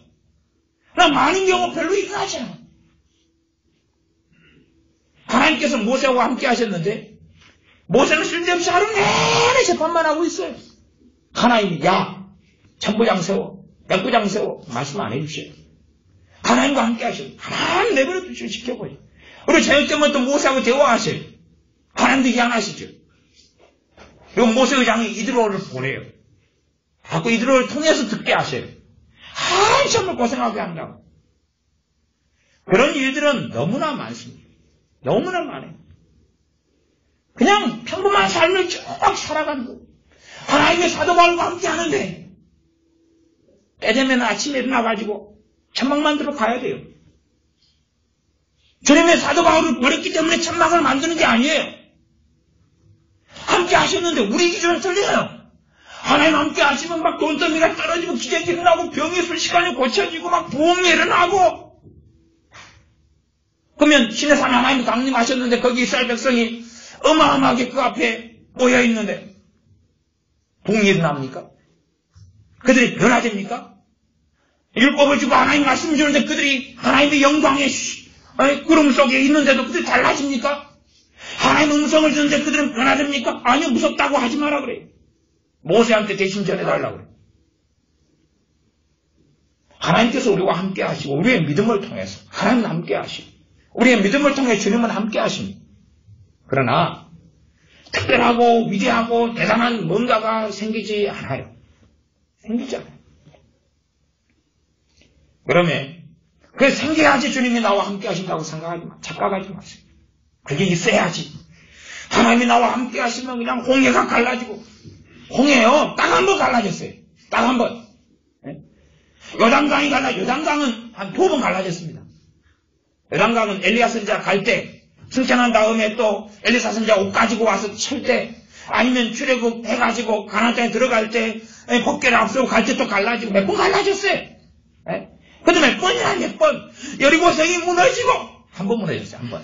그러나 많은 경우 별로 일어나지 않아요. 하나님께서 모세와 함께 하셨는데 모세는 쓸데없이 하루 내내 재판만 하고 있어요. 하나님이 천부장 세워, 백부장 세워 말씀 안 해주셔요. 하나님과 함께 하셔요. 하나님 내버려 두시고 지켜보죠. 그리고 저녁 때면 또 모세하고 대화하셔요. 하나님도 희한하시죠. 그리고 모세 의장이 이드로를 보내요. 자꾸 이드로를 통해서 듣게 하셔요. 한참을 고생하게 한다고. 그런 일들은 너무나 많습니다. 너무나 많아요. 그냥 평범한 삶을 쭉 살아가는 거예요. 하나님의 사도 바울과 함께 하는데 때 되면 아침에 일어나가지고 천막 만들어 가야 돼요. 주님의 사도 바울을 버렸기 때문에 천막을 만드는 게 아니에요. 함께 하셨는데 우리 기준은 틀려요. 하나님 함께 하시면 막 돈더미가 떨어지고 기적이 일어나고 병이 순식간에 고쳐지고 막 부흥이 일어나고 그러면 시내산 하나님이 강림하셨는데 거기 이스라엘 백성이 어마어마하게 그 앞에 모여있는데 부흥이 일어납니까? 그들이 변화됩니까? 율법을 주고 하나님 말씀 주는데 그들이 하나님의 영광의 구름 속에 있는데도 그들이 달라집니까? 하나님 음성을 듣는데 그들은 변화됩니까? 아니요, 무섭다고 하지 마라 그래요. 모세한테 대신 전해달라고 그래요. 하나님께서 우리와 함께 하시고 우리의 믿음을 통해서 하나님 함께 하시고 우리의 믿음을 통해 주님은 함께 하십니다. 그러나 특별하고 위대하고 대단한 뭔가가 생기지 않아요. 생기지 않아요. 그러면 그래서 생겨야지 주님이 나와 함께 하신다고 생각하지 마. 착각하지 마세요. 그게 있어야지. 하나님이 나와 함께 하시면 그냥 홍해가 갈라지고, 홍해요. 딱 한 번 갈라졌어요. 딱 한 번. 요단강이 요단강은 한 2번 갈라졌습니다. 요단강은 엘리야 선지자 갈 때, 승천한 다음에 또 엘리사 선지자 옷 가지고 와서 칠 때, 아니면 출애굽 해가지고 가나안 땅에 들어갈 때, 법궤를 앞세우고 갈 때 또 갈라지고 몇 번 갈라졌어요. 근데 몇 번이나 몇 번. 여리고성이 무너지고, 한 번 무너졌어요, 한 번.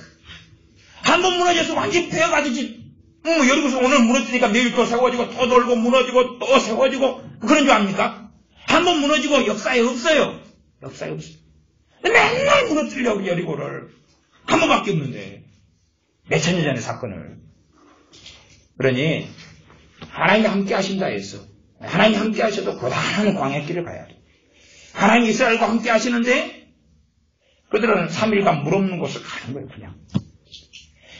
한 번 무너져서 완전히 베어가지고, 여리고성 오늘 무너지니까 내일 또 세워지고, 또 돌고 무너지고, 또 세워지고, 그런 줄 압니까? 한 번 무너지고 역사에 없어요. 역사에 없어요. 맨날 무너뜨리려고 여리고를. 한 번밖에 없는데. 몇천 년 전의 사건을. 그러니, 하나님이 함께 하신다 해서, 하나님이 함께 하셔도 고단한 광야길을 가야 돼. 하나님이 이스라엘과 함께 하시는데, 그들은 3일간 물 없는 곳을 가는 거예요, 그냥.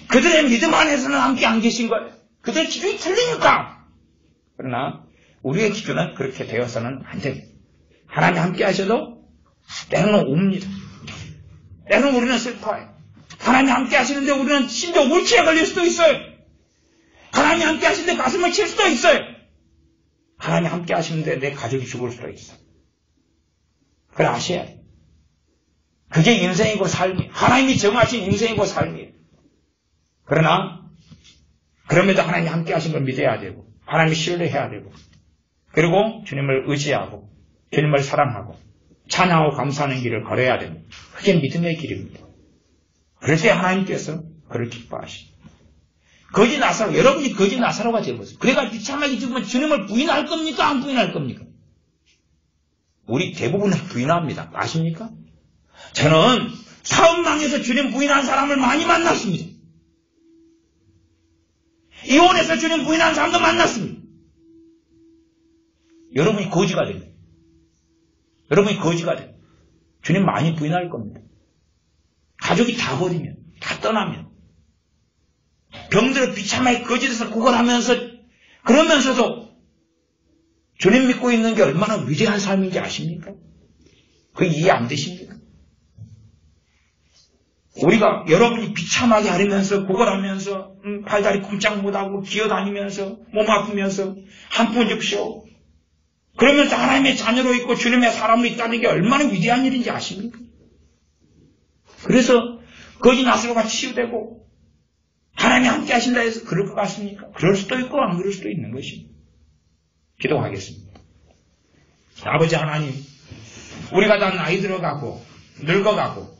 그들의 믿음 안에서는 함께 안 계신 거예요. 그들의 기준이 틀리니까. 그러나, 우리의 기준은 그렇게 되어서는 안 됩니다. 하나님이 함께 하셔도, 때로는 옵니다. 때로는 우리는 슬퍼해요. 하나님이 함께 하시는데 우리는 심지어 울치에 걸릴 수도 있어요. 하나님이 함께 하시는데 가슴을 칠 수도 있어요. 하나님이 함께 하시는데 내 가족이 죽을 수도 있어요. 그걸 아셔야 해요. 그게 인생이고 삶이에요. 하나님이 정하신 인생이고 삶이에요. 그러나 그럼에도 하나님이 함께 하신 걸 믿어야 되고, 하나님을 신뢰해야 되고, 그리고 주님을 의지하고 주님을 사랑하고 찬양하고 감사하는 길을 걸어야 됩니다. 그게 믿음의 길입니다. 그럴 때 하나님께서 그를 기뻐하십니다. 거지 나사로, 여러분이 거지 나사로가 되어보세요. 그래가 비참하게 죽으면 주님을 부인할 겁니까? 안 부인할 겁니까? 우리 대부분은 부인합니다. 아십니까? 저는 사업망에서 주님 부인한 사람을 많이 만났습니다. 이혼해서 주님 부인한 사람도 만났습니다. 여러분이 거지가 됩니다. 여러분이 거지가 됩니다. 주님 많이 부인할 겁니다. 가족이 다 버리면, 다 떠나면, 병들어 비참하게 거짓에서 구걸하면서, 그러면서도 주님 믿고 있는 게 얼마나 위대한 삶인지 아십니까? 그게 이해 안 되십니까? 우리가 여러분이 비참하게 하려면서 구걸하면서 팔다리 꼼짝 못하고 기어다니면서 몸 아프면서 한 푼 줍시오. 그러면서 하나님의 자녀로 있고 주님의 사람으로 있다는 게 얼마나 위대한 일인지 아십니까? 그래서 거지 나사로가 치유되고 하나님이 함께 하신다 해서 그럴 것 같습니까? 그럴 수도 있고 안 그럴 수도 있는 것입니다. 기도하겠습니다. 아버지 하나님, 우리가 다 나이 들어가고 늙어가고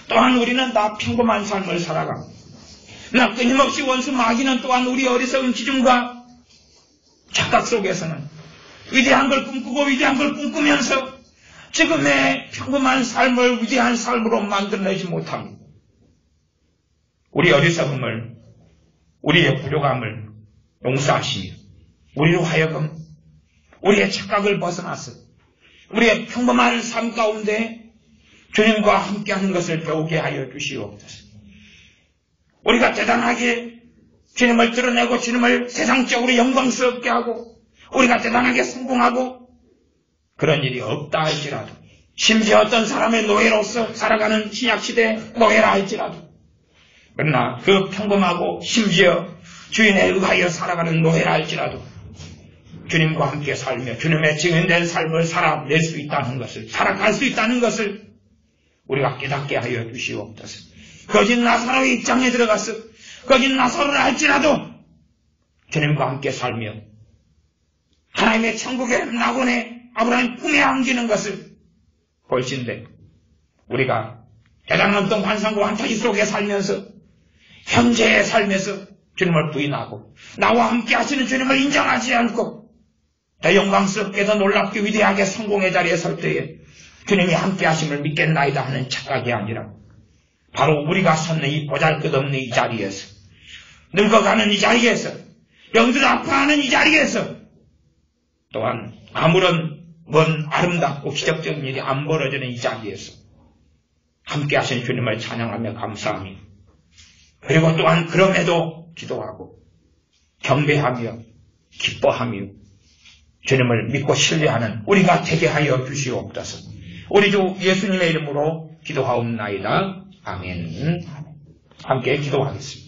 또한 우리는 다 평범한 삶을 살아가고 나 끊임없이 원수 마귀는 또한 우리 어리석은 기준과 착각 속에서는 위대한 걸 꿈꾸고 위대한 걸 꿈꾸면서 지금의 평범한 삶을 위대한 삶으로 만들어내지 못합니다. 우리 어리석음을, 우리의 부족함을 용서하시며 우리로 하여금 우리의 착각을 벗어나서 우리의 평범한 삶 가운데 주님과 함께하는 것을 배우게 하여 주시옵소서. 우리가 대단하게 주님을 드러내고 주님을 세상적으로 영광스럽게 하고 우리가 대단하게 성공하고 그런 일이 없다 할지라도, 심지어 어떤 사람의 노예로서 살아가는 신약시대 노예라 할지라도, 그러나 그 평범하고 심지어 주인에 의하여 살아가는 노예라 할지라도 주님과 함께 살며 주님의 증인된 삶을 살아낼 수 있다는 것을, 살아갈 수 있다는 것을 우리가 깨닫게 하여 주시옵소서. 거짓 나사로의 입장에 들어가서 거짓 나사로를 할지라도 주님과 함께 살며 하나님의 천국의 낙원에 아브라함 꿈에 안기는 것을 볼진대 우리가 대단한 어떤 환상과 환타지 속에 살면서 현재의 삶에서 주님을 부인하고 나와 함께 하시는 주님을 인정하지 않고 더 영광스럽게 더 놀랍게 위대하게 성공의 자리에 설 때에 주님이 함께 하심을 믿겠나이다 하는 착각이 아니라 바로 우리가 섰는 이 보잘것없는 이 자리에서, 늙어가는 이 자리에서, 병들 아파하는 이 자리에서, 또한 아무런 먼 아름답고 기적적인 일이 안 벌어지는 이 자리에서 함께 하신 주님을 찬양하며 감사하며, 그리고 또한 그럼에도 기도하고 경배하며 기뻐하며 주님을 믿고 신뢰하는 우리가 되게 하여 주시옵소서. 우리 주 예수님의 이름으로 기도하옵나이다. 아멘. 함께 기도하겠습니다.